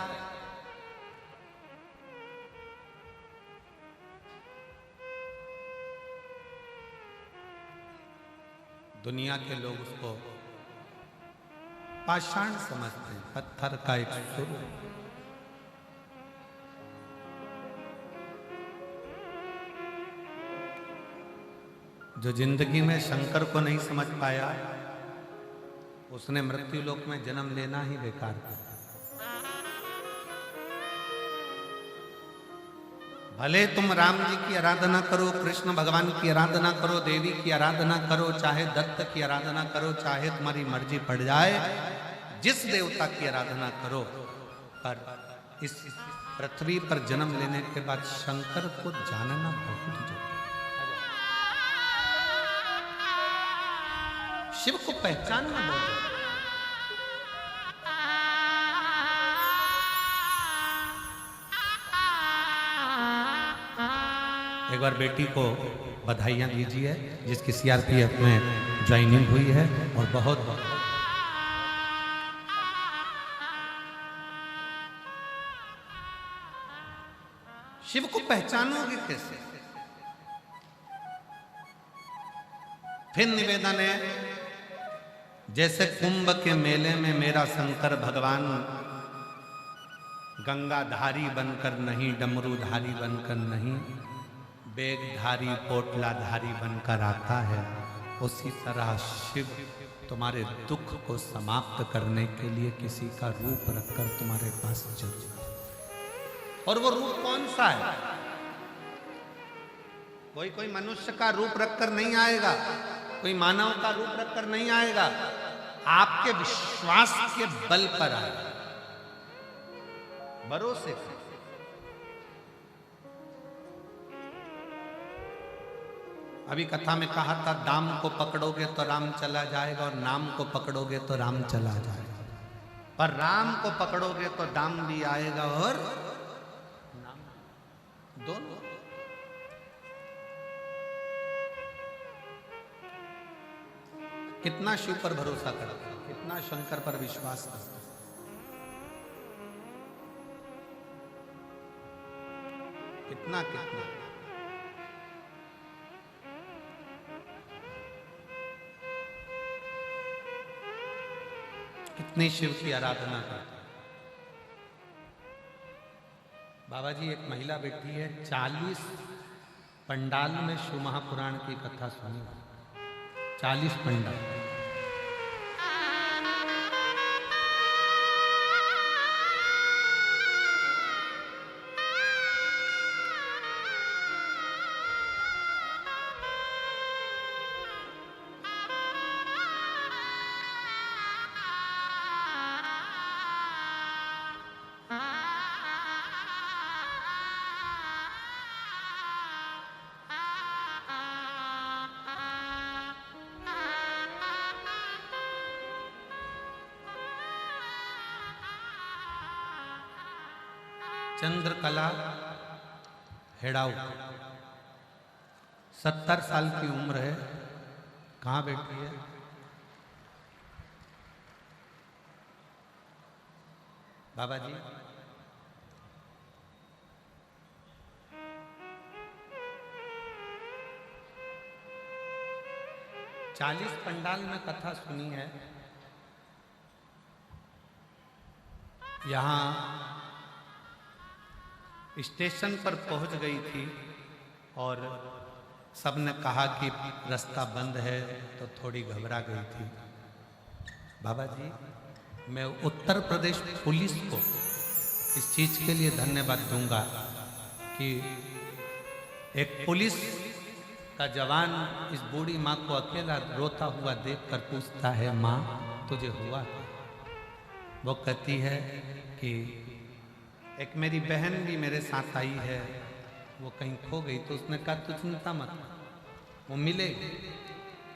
दुनिया के लोग उसको पाषाण समझते हैं, पत्थर का एक स्वरूप। जो जिंदगी में शंकर को नहीं समझ पाया, उसने मृत्यु लोक में जन्म लेना ही बेकार किया। भले तुम राम जी की आराधना करो, कृष्ण भगवान की आराधना करो, देवी की आराधना करो, चाहे दत्त की आराधना करो, चाहे तुम्हारी मर्जी पड़ जाए, जिस देवता की आराधना करो, पर इस पृथ्वी पर जन्म लेने के बाद शंकर को जानना बहुत जरूरी है। शिव को पहचानना बहुत जरूरी है। एक बार बेटी को बधाइयाँ दीजिए जिसकी सीआरपीएफ में ज्वाइनिंग हुई है, और बहुत बहुत शिव को पहचानोगे कैसे? फिर निवेदन है, जैसे कुंभ के मेले में मेरा शंकर भगवान गंगाधारी बनकर नहीं, डमरूधारी बनकर नहीं, बेगधारी पोटलाधारी बनकर आता है, उसी तरह शिव तुम्हारे दुख को समाप्त करने के लिए किसी का रूप रखकर तुम्हारे पास जरूर। और वो रूप कौन सा है? कोई मनुष्य का रूप रखकर नहीं आएगा, कोई मानव का रूप रखकर नहीं आएगा, आपके विश्वास के बल पर आएगा, भरोसे से। अभी कथा में कहा था, दाम को पकड़ोगे तो राम चला जाएगा, और नाम को पकड़ोगे तो राम चला जाएगा। पर राम को पकड़ोगे तो दाम भी आएगा और नाम, दोनों। कितना शिव पर भरोसा करते हैं, कितना शंकर पर विश्वास करते हैं। कितना कितना कितनी शिव की आराधना करते हैं। बाबा जी, एक महिला बैठी है, 40 पंडाल में शिव महापुराण की कथा सुनी, 40 पंडाल। चंद्रकला हेड़ाऊ, 70 साल की उम्र है, कहाँ बैठी है? बाबा जी, चालीस पंडाल में कथा सुनी है। यहाँ स्टेशन पर पहुंच गई थी और सबने कहा कि रास्ता बंद है, तो थोड़ी घबरा गई थी। बाबा जी, मैं उत्तर प्रदेश पुलिस को इस चीज के लिए धन्यवाद दूंगा कि एक पुलिस का जवान इस बूढ़ी माँ को अकेला रोता हुआ देखकर पूछता है, माँ तुझे हुआ? वो कहती है कि एक मेरी बहन भी मेरे साथ आई है, वो कहीं खो गई। तो उसने कहा, तू चिंता मत, वो मिलेगी।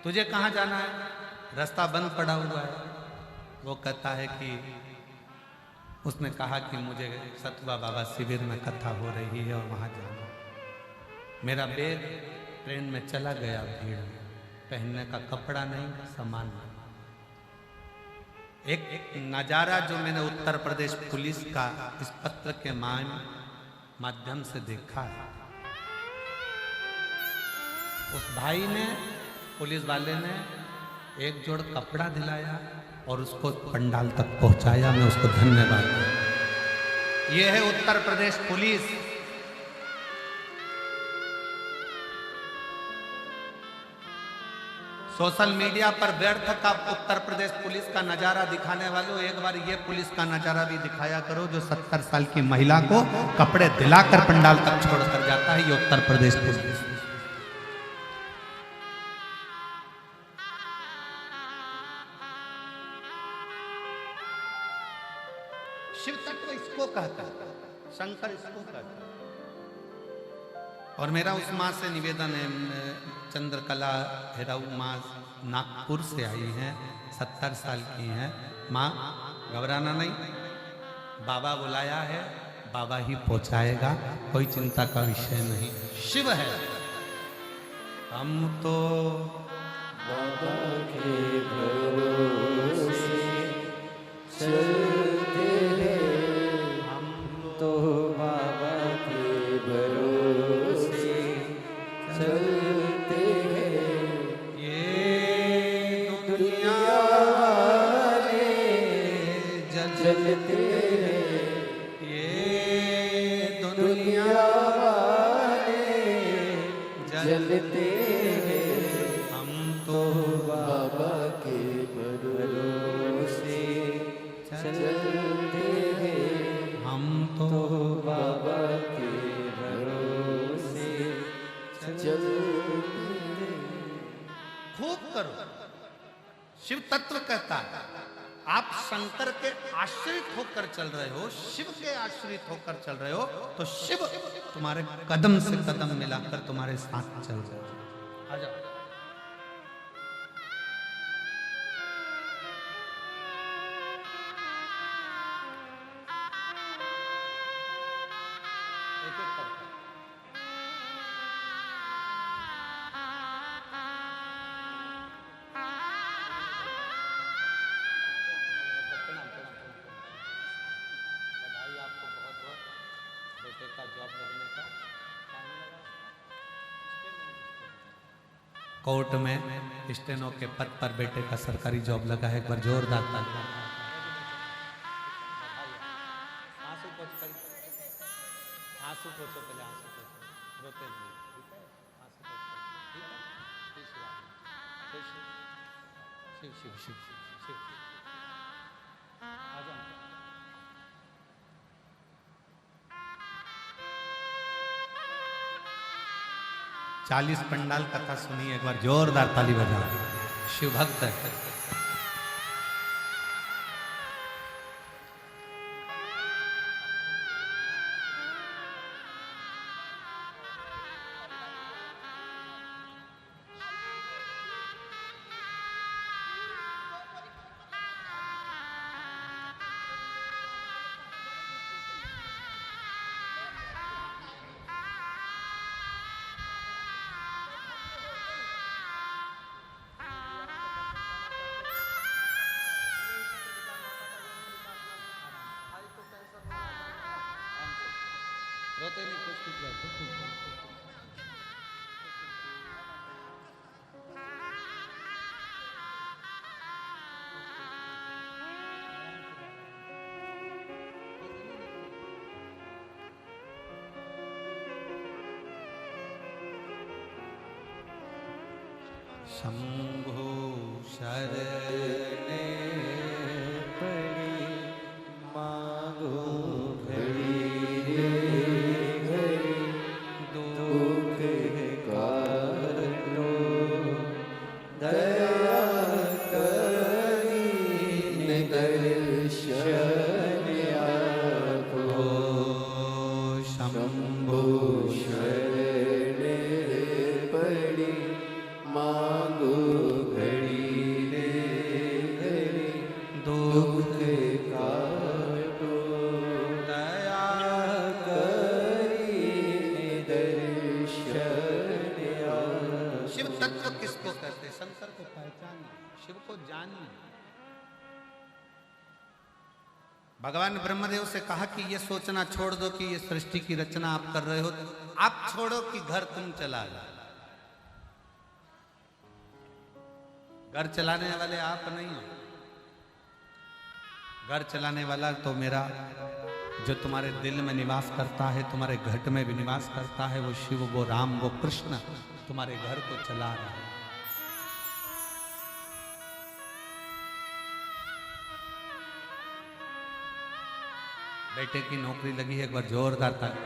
तुझे कहाँ जाना है? रास्ता बंद पड़ा हुआ है। वो कहता है कि उसने कहा कि मुझे सतुआ बाबा शिविर में कथा हो रही है और वहाँ जाना। मेरा बैग ट्रेन में चला गया भीड़ में, पहनने का कपड़ा नहीं, सामान नहीं। एक नज़ारा जो मैंने उत्तर प्रदेश पुलिस का इस पत्र के माध्यम से देखा है, उस भाई ने, पुलिस वाले ने एक जोड़ कपड़ा दिलाया और उसको पंडाल तक पहुंचाया। मैं उसको धन्यवाद दूं। ये है Uttar Pradesh police. Social media पर व्यर्थ का उत्तर प्रदेश पुलिस का नजारा दिखाने वालों, एक बार ये पुलिस का नजारा भी दिखाया करो जो 70 साल की महिला को कपड़े दिलाकर पंडाल तक छोड़कर जाता है। ये उत्तर प्रदेश पुलिस। शिव तत्व इसको कहता है, शंकर इसको कहता है। और मेरा उस माँ से निवेदन है, चंद्रकला हेराऊ माँ नागपुर से आई हैं, 70 साल की हैं। माँ घबराना नहीं, बाबा बुलाया है, बाबा ही पहुंचाएगा, कोई चिंता का विषय नहीं। शिव है, हम तो बाबा के भरोसे चलते हैं, हम तो बाबा के भरोसे चलते हैं। ये दुनिया वाले चलते हैं, ये दुनिया वाले चलते हैं, हम तो बाबा के भरोसे चलते हैं, हम तो बाबा के भरोसे चलते हैं। खूब करो। शिव तत्व कहता है आप शंकर के आश्रित होकर चल रहे हो, शिव के आश्रित होकर चल रहे हो, तो शिव तुम्हारे कदम से कदम मिलाकर तुम्हारे साथ चल रहे हो। आ जाओ। एक-एक करके। बधाई आपको बहुत बहुत, बेटे का जॉब लगने का। कोर्ट में स्टेनो के पद पर बेटे का सरकारी जॉब लगा है, एक बार जोरदार ताली। आंसू पोंछ कर, आंसू पोंछो पहले, आंसू पोंछो, रोते नहीं, ठीक है? आंसू पोंछ कर, ठीक है? खुश रहो, शिव शिव शिव शिव। आ जाओ। 40 पंडाल कथा सुनी, एक बार जोरदार ताली बजा। शिव भक्त है। रोते नहीं, कुछ कुछ रहते, कुछ शंभो शरणे पड़ी मांगो घड़ी रे घड़ी, दुख काटो दया करी दर्शन आको। शंभो शरणे पड़ी मांगो घड़ी रे घड़ी, दुख काटो दया करी दर्शन आको। शिव तत्व किसको कहते हैं? शंकर को पहचानिए, शिव को जानिए। भगवान ब्रह्मदेव से कहा कि ये सोचना छोड़ दो कि ये सृष्टि की रचना आप कर रहे हो, आप छोड़ो कि घर तुम चला लो। घर चलाने वाले आप नहीं हो, घर चलाने वाला तो मेरा जो तुम्हारे दिल में निवास करता है, तुम्हारे घट में भी निवास करता है, वो शिव, वो राम, वो कृष्ण तुम्हारे घर को चला रहा है। बेटे की नौकरी लगी है, एक बार जोरदार ताली।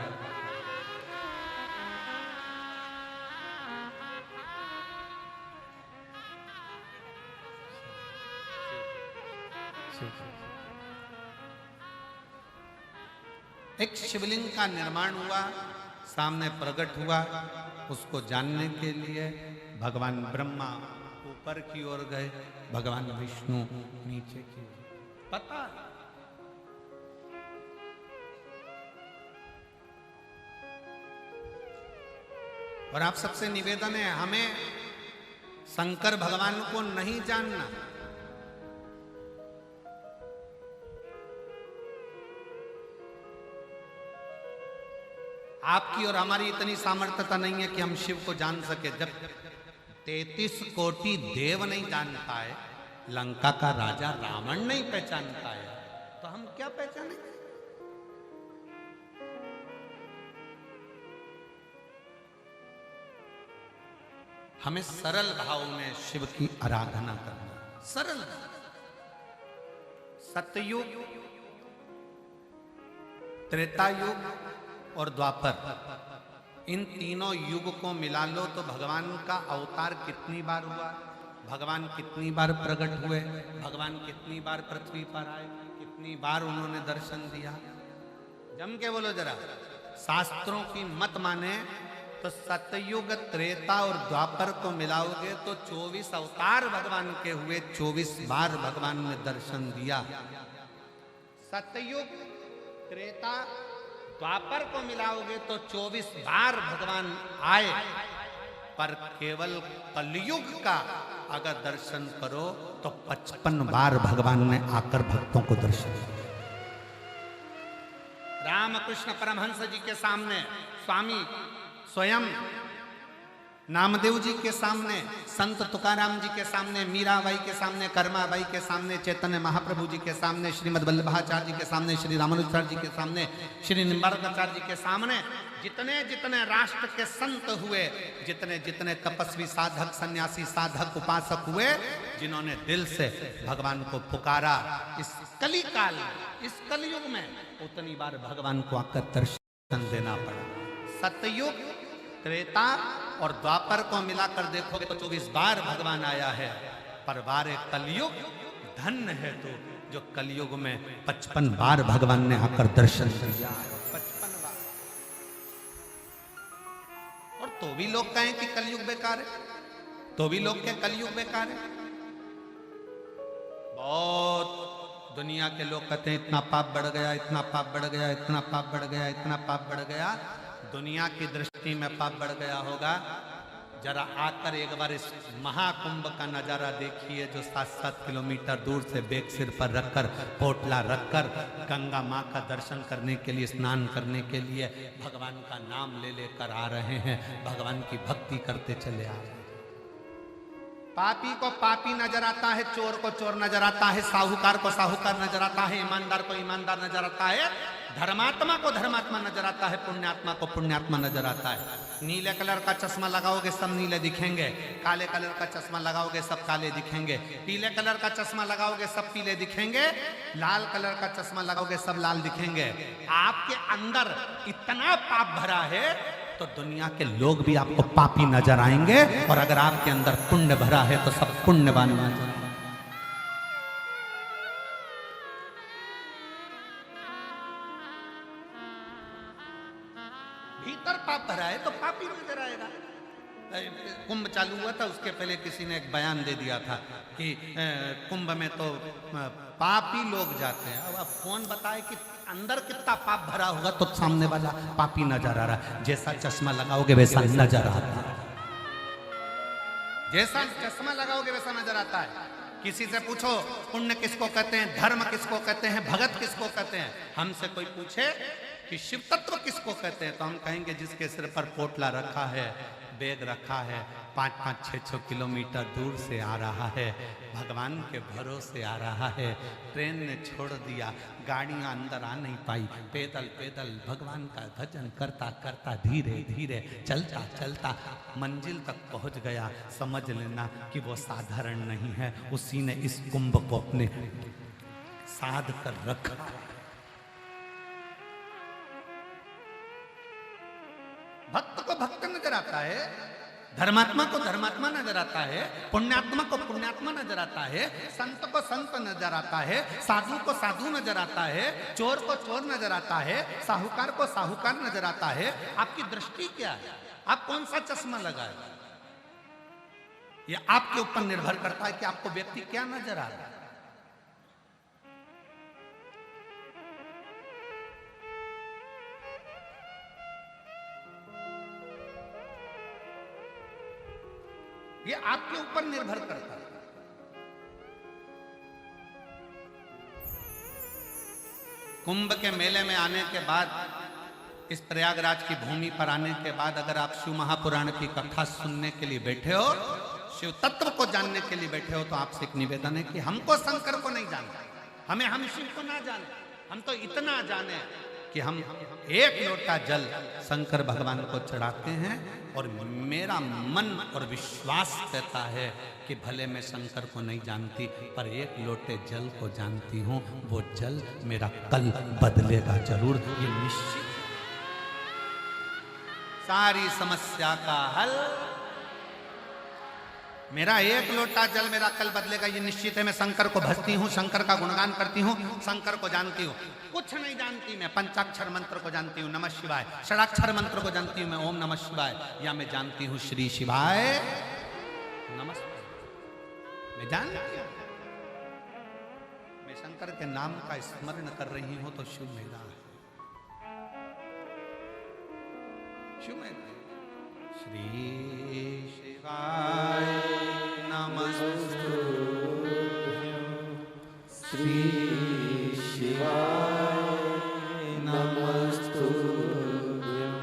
एक शिवलिंग का निर्माण हुआ, सामने प्रकट हुआ। उसको जानने के लिए भगवान ब्रह्मा ऊपर की ओर गए, भगवान विष्णु नीचे की ओर। पता और आप सबसे निवेदन है, हमें शंकर भगवान को नहीं जानना। आपकी और हमारी इतनी सामर्थ्यता नहीं है कि हम शिव को जान सके। जब 33 कोटि देव नहीं जान पाए, लंका का राजा रावण नहीं पहचान पाया, तो हम क्या पहचानेंगे? हमें सरल भाव में शिव की आराधना करना। सरल सतयुग, त्रेता युग और द्वापर, इन तीनों युग को मिला लो तो भगवान का अवतार कितनी बार हुआ, भगवान कितनी बार प्रकट हुए, भगवान कितनी बार पृथ्वी पर आए, कितनी बार उन्होंने दर्शन दिया। जम के बोलो जरा। शास्त्रों की मत माने तो सतयुग, त्रेता और द्वापर को मिलाओगे तो 24 अवतार भगवान के हुए, 24 बार भगवान ने दर्शन दिया। सतयुग, त्रेता, द्वापर को मिलाओगे तो 24 बार भगवान आए, पर केवल कलयुग का अगर दर्शन करो तो 55 बार भगवान ने आकर भक्तों को दर्शन दिया। रामकृष्ण परमहंस जी के सामने स्वामी स्वयं, नामदेव जी के सामने, संत तुकाराम जी के सामने, मीराबाई के सामने, कर्माबाई के सामने, चैतन्य महाप्रभु जी के सामने, श्रीमद् वल्लभाचार्य जी के सामने, श्री रामानुजाचार्य जी के सामने, श्री निम्बारकाचार्य जी के सामने, जितने जितने राष्ट्र के संत हुए, जितने जितने तपस्वी साधक, सन्यासी साधक, उपासक हुए, जिन्होंने दिल से भगवान को पुकारा, इस कली काल, इस कलयुग में उतनी बार भगवान को आकर दर्शन देना पड़ा। सतयुग, त्रेता और द्वापर को मिलाकर देखोगे तो 24 बार भगवान आया है, पर बारे कलयुग धन्य है तो जो कलयुग में 55 बार भगवान ने आकर दर्शन दिया। 55 बार। और तो भी लोग कहें कि कलयुग बेकार है, तो भी लोग कहें कलयुग बेकार है। बहुत दुनिया के लोग कहते हैं इतना पाप बढ़ गया, इतना पाप बढ़ गया, इतना पाप बढ़ गया, इतना पाप बढ़ गया। दुनिया की दृष्टि में पाप बढ़ गया होगा। जरा आकर एक बार इस महाकुंभ का नजारा देखिए, जो 7-7 किलोमीटर दूर से बेग सिर पर रखकर, पोटला रखकर गंगा माँ का दर्शन करने के लिए, स्नान करने के लिए भगवान का नाम ले लेकर आ रहे हैं, भगवान की भक्ति करते चले आ रहे हैं। पापी को पापी नजर आता है, चोर को चोर नजर आता है, साहूकार को साहूकार नजर आता है, ईमानदार को ईमानदार नजर आता है, धर्मात्मा को धर्मात्मा नजर आता है, पुण्यात्मा को पुण्यात्मा नजर आता है। नीले कलर का चश्मा लगाओगे सब नीले दिखेंगे, काले कलर का चश्मा लगाओगे सब काले दिखेंगे, पीले कलर का चश्मा लगाओगे सब पीले दिखेंगे, लाल कलर का चश्मा लगाओगे सब लाल दिखेंगे। आपके अंदर इतना पाप भरा है तो दुनिया के लोग भी आपको पापी नजर आएंगे, और अगर आपके अंदर पुण्य भरा है तो सब पुण्यवान नजर आएंगे। भीतर पाप भरा है तो पापी नजर आएगा। कुंभ चालू हुआ था, उसके पहले किसी ने एक बयान दे दिया था कि कुंभ में तो पापी लोग जाते हैं। अब कौन बताए कि अंदर कितना पाप भरा होगा तो सामने वाला पापी नजर आ रहा है। जैसा चश्मा लगाओगे वैसा नजर आता है, जैसा चश्मा लगाओगे वैसा नजर आता है। किसी से पूछो पुण्य किसको कहते हैं, धर्म किसको कहते हैं, भगत किसको कहते हैं। हमसे कोई पूछे कि शिव तत्व किसको कहते हैं तो हम कहेंगे जिसके सिर पर पोटला रखा है, बैग रखा है, 5-5, 6-6 किलोमीटर दूर से आ रहा है, भगवान के भरोसे आ रहा है। ट्रेन ने छोड़ दिया, गाड़ियां अंदर आ नहीं पाई, पैदल पैदल भगवान का भजन करता करता धीरे धीरे चलता चलता मंजिल तक पहुंच गया। समझ लेना कि वो साधारण नहीं है, उसी ने इस कुंभ को अपने साध कर रखा। भक्त को भक्त नजर आता है, धर्मात्मा को धर्मात्मा नजर आता है, पुण्यात्मा को पुण्यात्मा नजर आता है, संत को संत नजर आता है, साधु को साधु नजर आता है, चोर को चोर नजर आता है, साहूकार को साहूकार नजर आता है। आपकी दृष्टि क्या है? आप कौन सा चश्मा लगाए? यह आपके ऊपर निर्भर करता है कि आपको व्यक्ति क्या नजर आ रहा है। ये आपके ऊपर निर्भर करता है। कुंभ के मेले में आने के बाद, इस प्रयागराज की भूमि पर आने के बाद अगर आप शिव महापुराण की कथा सुनने के लिए बैठे हो, शिव तत्व को जानने के लिए बैठे हो, तो आपसे एक निवेदन है कि हमको शंकर को नहीं जानना, हम शिव को ना जाने, हम तो इतना जाने कि हम एक लोटा जल शंकर भगवान को चढ़ाते हैं और मेरा मन और विश्वास कहता है कि भले मैं शंकर को नहीं जानती पर एक लोटे जल को जानती हूं, वो जल मेरा कल बदलेगा जरूर, ये निश्चित। सारी समस्या का हल, मेरा एक लोटा जल मेरा कल बदलेगा, ये निश्चित है। मैं शंकर को भजती हूँ, शंकर का गुणगान करती हूँ, शंकर को जानती हूँ। कुछ नहीं जानती मैं, पंचाक्षर मंत्र को जानती हूँ, नमः शिवाय, षडाक्षर मंत्र को जानती हूँ मैं, ओम नमः शिवाय, या मैं जानती हूँ श्री शिवाय नमस्ते। मैं जानती हूँ मैं शंकर के नाम का स्मरण कर रही हूँ तो शिव मेरा है, शिव मेरा। श्री शिवाय नमस्तुभ्यं, श्री शिवाय नमस्तुभ्यं,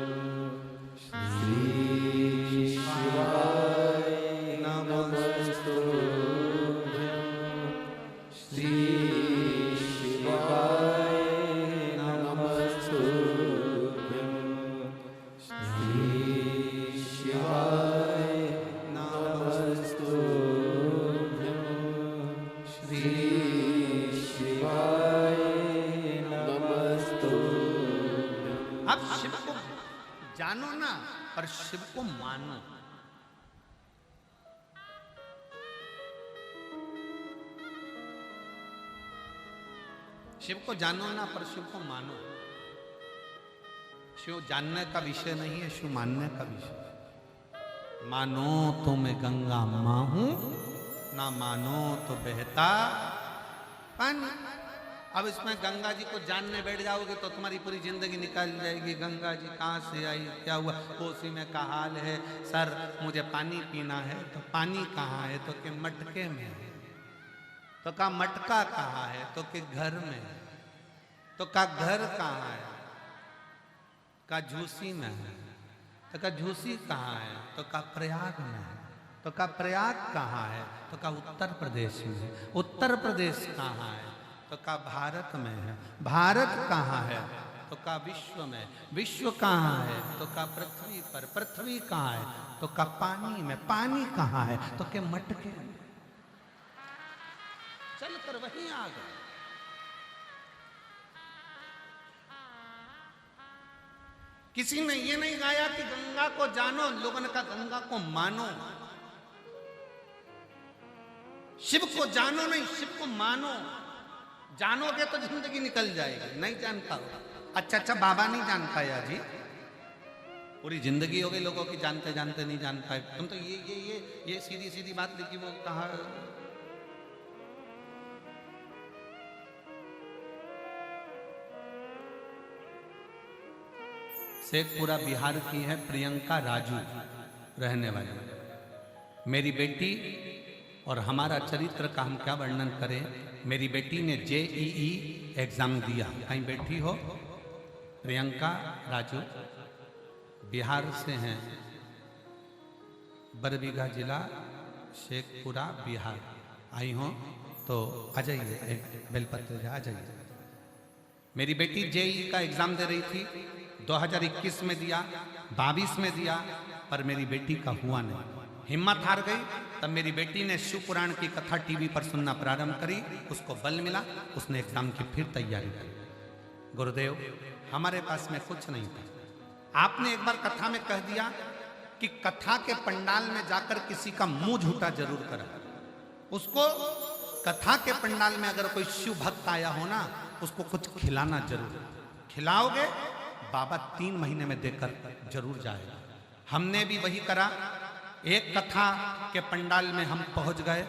श्री शिवाय नमस्तुभ्यं, श्री शिवाय नमस्तुभ्यं, श्री शिवाय अब शिव को जानो ना, पर शिव को मानो। शिव को जानो ना, पर शिव को मानो। शिव जानने का विषय नहीं है, शिव मानने का विषय। मानो तो मैं गंगा मां हूं, ना मानो तो बहता पानी। अब इसमें गंगा जी को जानने बैठ जाओगे तो तुम्हारी पूरी जिंदगी निकल जाएगी। गंगा जी कहाँ से आई, क्या हुआ, कोसी में का हाल है, सर मुझे पानी पीना है, तो पानी कहाँ है, तो के मटके में है, तो का मटका कहाँ है, तो के घर में है, तो का घर कहाँ है, का झूसी में है, तो का झूसी कहाँ है, तो का प्रयाग में है, तो का प्रयाग कहाँ है, तो का उत्तर प्रदेश में है, उत्तर प्रदेश कहाँ है, तो का भारत में है, भारत कहाँ है, तो का विश्व में, विश्व कहाँ है, तो का पृथ्वी पर, पृथ्वी कहाँ है, तो का पानी में, पानी कहाँ है, तो के मटके में। चल कर वहीं आ गए। किसी ने ये नहीं गाया कि गंगा को जानो, लोगों ने कहा गंगा को मानो। शिव को जानो नहीं, शिव को मानो। जानोगे तो जिंदगी निकल जाएगी। नहीं जान पाओ, अच्छा बाबा नहीं जान पाया जी, पूरी जिंदगी हो गई लोगों की जानते जानते नहीं जान पाए। तुम तो ये सीधी सीधी बात लिखी, वो कहा शेखपुरा बिहार की है प्रियंका राजू रहने वाली मेरी बेटी, और हमारा चरित्र का हम क्या वर्णन करें। मेरी बेटी ने JEE एग्जाम दिया, कहीं बैठी हो, प्रियंका राजू बिहार से हैं, बरबीघा जिला शेखपुरा बिहार। आई हो तो आ जाइए, एक बेलपत्र आ जाइए। मेरी बेटी JEE का एग्जाम दे रही थी, 2021 में दिया, 22 में दिया, पर मेरी बेटी का हुआ नहीं। हिम्मत हार गई। तब मेरी बेटी ने शिव पुराण की कथा टीवी पर सुनना प्रारंभ करी, उसको बल मिला, उसने एग्जाम की फिर तैयारी की। गुरुदेव, हमारे पास में कुछ नहीं था, आपने एक बार कथा में कह दिया कि कथा के पंडाल में जाकर किसी का मुंह झूठा जरूर करा। उसको कथा के पंडाल में अगर कोई शिव भक्त आया हो ना, उसको कुछ खिलाना जरूर। खिलाओगे, बाबा 3 महीने में देकर जरूर जाएगा। हमने भी वही करा। एक कथा के पंडाल में हम पहुंच गए,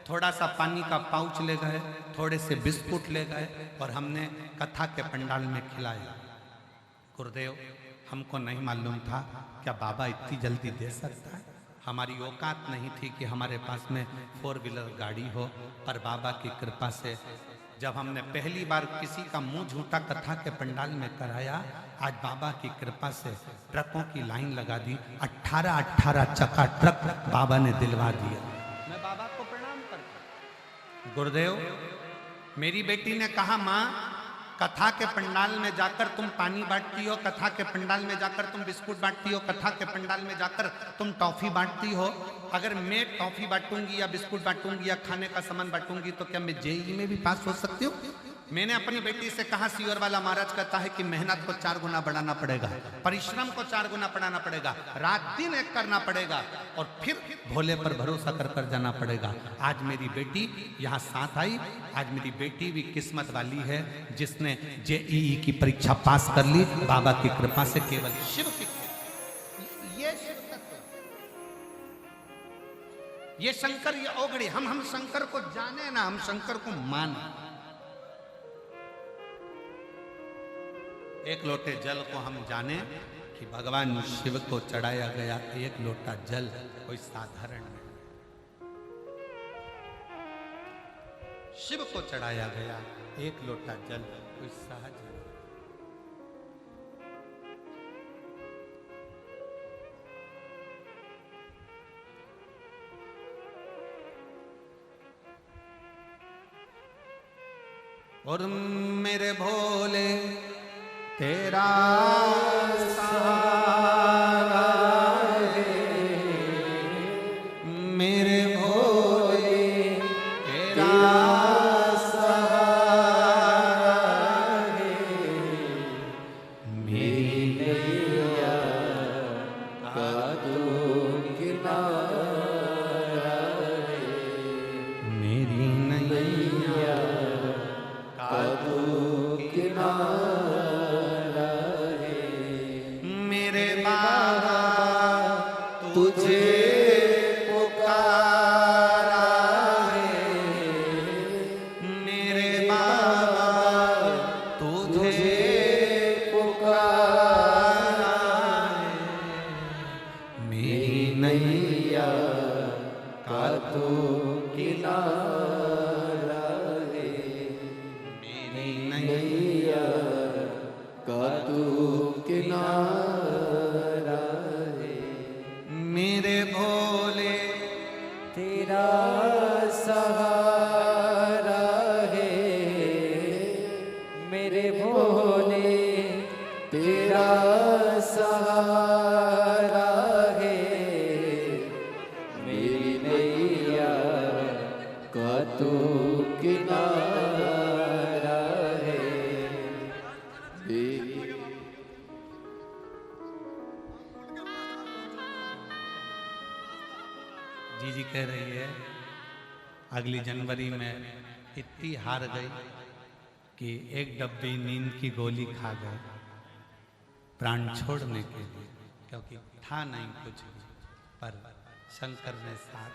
थोड़ा सा पानी का पाउच ले गए, थोड़े से बिस्कुट ले गए और हमने कथा के पंडाल में खिलाया। गुरुदेव, हमको नहीं मालूम था क्या बाबा इतनी जल्दी दे सकता है। हमारी औकात नहीं थी कि हमारे पास में 4 व्हीलर गाड़ी हो, पर बाबा की कृपा से जब हमने पहली बार किसी का मुंह झूठा कथा के पंडाल में कराया, आज बाबा की कृपा से ट्रकों की लाइन लगा दी। 18 चक्का ट्रक बाबा ने दिलवा दिया। मैं बाबा को प्रणाम करता। गुरुदेव, मेरी बेटी ने कहा, माँ कथा के पंडाल में जाकर तुम पानी बांटती हो, कथा के पंडाल में जाकर तुम बिस्कुट बांटती हो, कथा के पंडाल में जाकर तुम टॉफी बांटती हो। अगर मैं टॉफी बांटूंगी या बिस्कुट बांटूंगी या खाने का सामान बांटूंगी तो क्या मैं जेईई में भी पास हो सकती हूँ? मैंने अपनी बेटी से कहा, सीवर वाला महाराज कहता है कि मेहनत को 4 गुना बढ़ाना पड़ेगा, परिश्रम को 4 गुना बढ़ाना पड़ेगा, रात दिन एक करना पड़ेगा और फिर भोले पर भरोसा कर कर जाना पड़ेगा। आज मेरी बेटी यहाँ साथ आई। आज मेरी बेटी भी किस्मत वाली है जिसने जेईई की परीक्षा पास कर ली बाबा की कृपा से। केवल शिव की, ये शिव तत्व, ये शंकर, ये ओगड़ी। हम शंकर को जाने ना, हम शंकर को माने। एक लोटे जल को हम जाने कि भगवान शिव को चढ़ाया गया एक लोटा जल कोई साधारण नहीं। शिव को चढ़ाया गया एक लोटा जल कोई सहज नहीं। और मेरे भोले तेरा सहारा है, मेरे भोले तेरा सहारा है, मेरी नैया का तू किनारा है, मेरी नैया का तू किनारा। तुझे पुकारा है मेरे बाबा, तुझे पुकारा है, मेरी नैया का तू किनारा है, मेरी नैया का तू किनारा है, मेरे भोले तेरा सहारा है, मेरे भोले तेरा सहारा है, मेरी नैया का तू किनारा है। जी कह रही है अगली जनवरी में इतनी हार गई कि एक डब्बी नींद की गोली खा गए प्राण छोड़ने के लिए, क्योंकि था नहीं कुछ भी, पर शंकर ने साथ।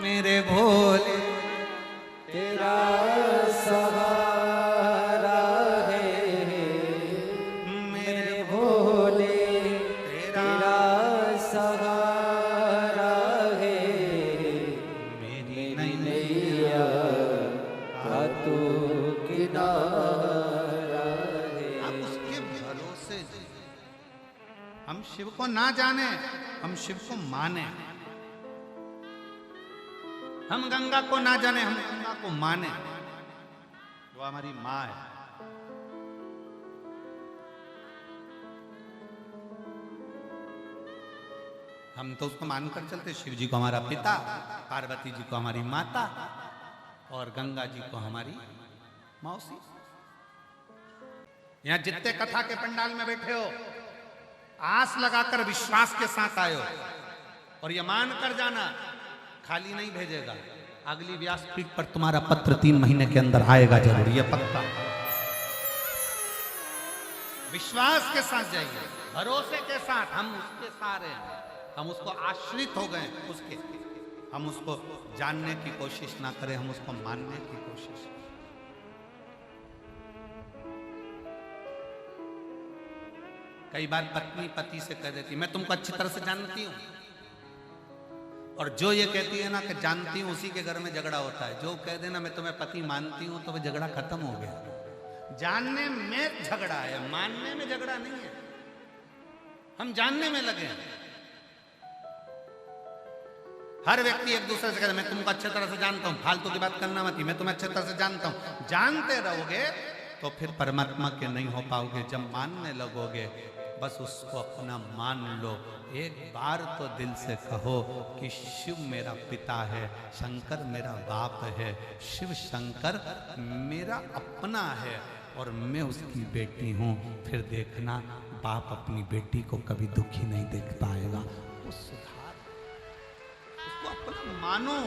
मेरे भोले तेरा सहारा है, मेरे भोले तेरा सहारा है, मेरी नैया का तू किनारा है। आप उसके भरोसे, हम शिव को ना जाने, हम शिव को माने। हम गंगा को ना जाने, हम गंगा को माने, वो हमारी माँ है। हम तो उसको मानकर चलते, शिव जी को हमारा पिता, पार्वती जी को हमारी माता और गंगा जी को हमारी मौसी। यहां जितने कथा के पंडाल में बैठे हो, आस लगाकर विश्वास के साथ आए हो और ये मान कर जाना खाली नहीं भेजेगा। अगली व्यासपीठ पर तुम्हारा पत्र 3 महीने के अंदर आएगा जरूर, ये पक्का। विश्वास के साथ जाइए, भरोसे के साथ। हम उसके सहारे हैं, हम उसको आश्रित हो गए उसके। हम उसको जानने की कोशिश ना करें, हम उसको मानने की कोशिश। कई बार पत्नी पति से कह देती मैं तुमको अच्छी तरह से जानती हूं, और जो ये कहती है ना कि जानती हूं, उसी के घर में झगड़ा होता है। जो कह देना मैं तुम्हें पति मानती हूं, तो वह झगड़ा खत्म हो गया। जानने में झगड़ा है, मानने में झगड़ा नहीं है। हम जानने में लगे हैं। हर व्यक्ति एक दूसरे से कहता है मैं तुमको अच्छी तरह से जानता हूं, फालतू की बात करना मत, मैं तुम्हें अच्छी तरह से जानता हूं। जानते रहोगे तो फिर परमात्मा के नहीं हो पाओगे। जब मानने लगोगे, बस उसको अपना मान लो। एक बार तो दिल से कहो कि शिव मेरा पिता है, शंकर मेरा बाप है, शिव शंकर मेरा अपना है और मैं उसकी बेटी हूं। फिर देखना बाप अपनी बेटी को कभी दुखी नहीं देख पाएगा। वो सुधार, उसको अपना मानो।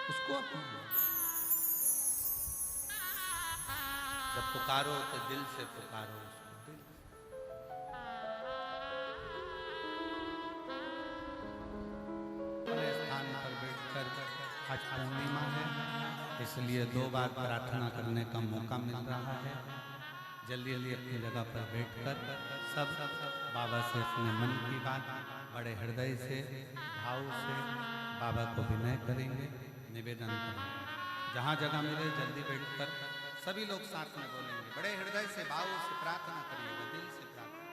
उसको जब पुकारो तो दिल से पुकारो उसको, दिल। अपने स्थान पर बैठकर, आज पूर्णिमा है इसलिए 2 बार प्रार्थना करने का मौका मिल रहा है। जल्दी जल्दी अपनी जगह पर बैठकर सब बाबा से अपने मन की बात बड़े हृदय से, भाव से बाबा को विनय करेंगे, निवेदन करेंगे। जहाँ जगह मिले जल्दी बैठकर सभी लोग साथ में बोलेंगे। बड़े हृदय से, भाव से प्रार्थना करिएगा, दिल से प्रार्थना।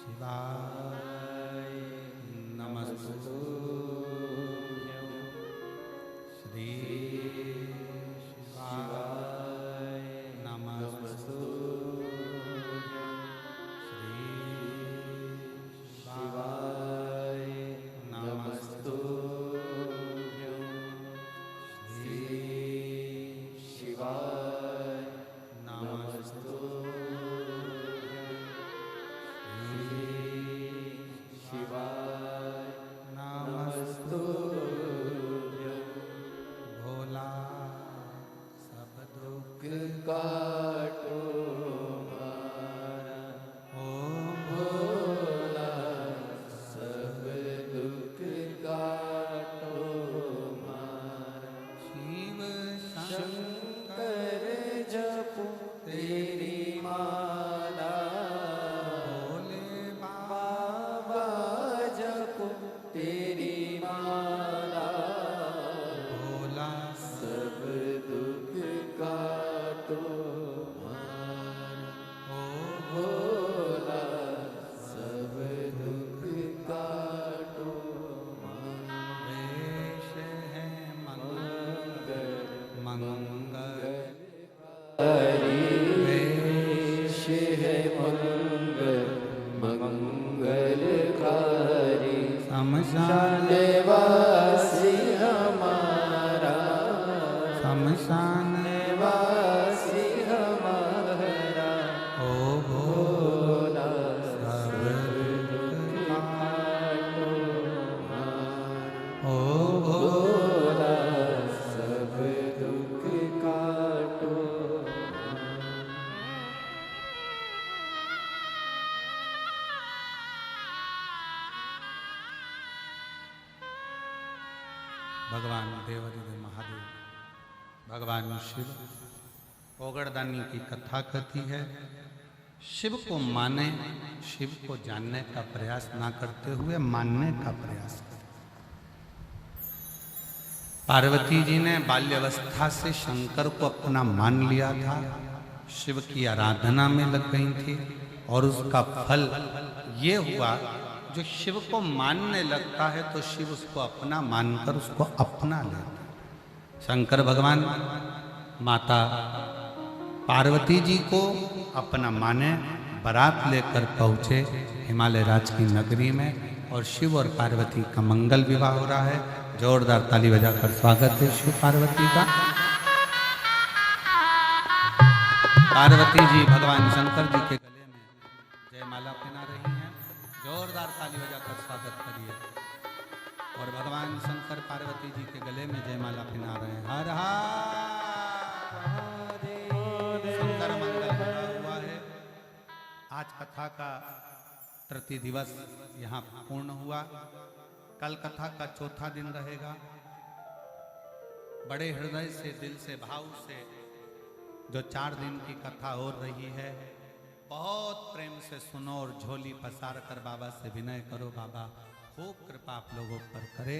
शिवाय नमस्तु श्री शिवाय नमस्तु श्री शिवाय नमस्तु श्री शिवाय नमस्तु भोला सब दुख काटो मारा। ओम भोला सब दुख काटो मारा। शिव शंकर जपो तेरी माला, भोले बाबा जपो तेरी माला। भोला सब दुख काटो मारा। ओ भोला सब दुख काटो मारा। वेश है मंगल मंगल वेश है मंगल मंगलकारी। शमशान वासी हमारा, शमशान वासी हमारा। ओ भोला सब दुख काटो मारा। ओ भोला सब दुख काटो मारा। भगवान देवादिदेव महादेव, भगवान शिव ओगड़दानी की कथा कहती है। शिव को माने, शिव को जानने का प्रयास ना करते हुए मानने का प्रयास करें। पार्वती जी ने बाल्यावस्था से शंकर को अपना मान लिया था, शिव की आराधना में लग गई थी और उसका फल ये हुआ, जो शिव को मानने लगता है तो शिव उसको अपना मानकर उसको अपना लेते। शंकर भगवान माता पार्वती जी को अपना माने, बारात लेकर पहुँचे हिमालय राज की नगरी में और शिव और पार्वती का मंगल विवाह हो रहा है। जोरदार ताली बजाकर स्वागत है शिव पार्वती का। पार्वती जी भगवान शंकर जी के गले में जयमाला पहना रही हैं। जोरदार ताली बजाकर स्वागत करिए। और भगवान शंकर पार्वती जी के गले में जयमाला पहना रहे हैं। हर हर सुंदर मंगल हुआ है। आज कथा का तृतीय दिवस यहाँ पूर्ण हुआ। कल कथा का चौथा दिन रहेगा। बड़े हृदय से, दिल से, भाव से जो 4 दिन की कथा हो रही है, बहुत प्रेम से सुनो और झोली पसार कर बाबा से विनय करो, बाबा खूब कृपा आप लोगों पर करे।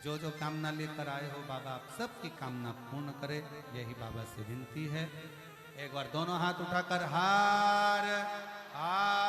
जो जो कामना लेकर आए हो बाबा आप सबकी कामना पूर्ण करे, यही बाबा से विनती है। एक बार दोनों हाथ उठाकर हार हार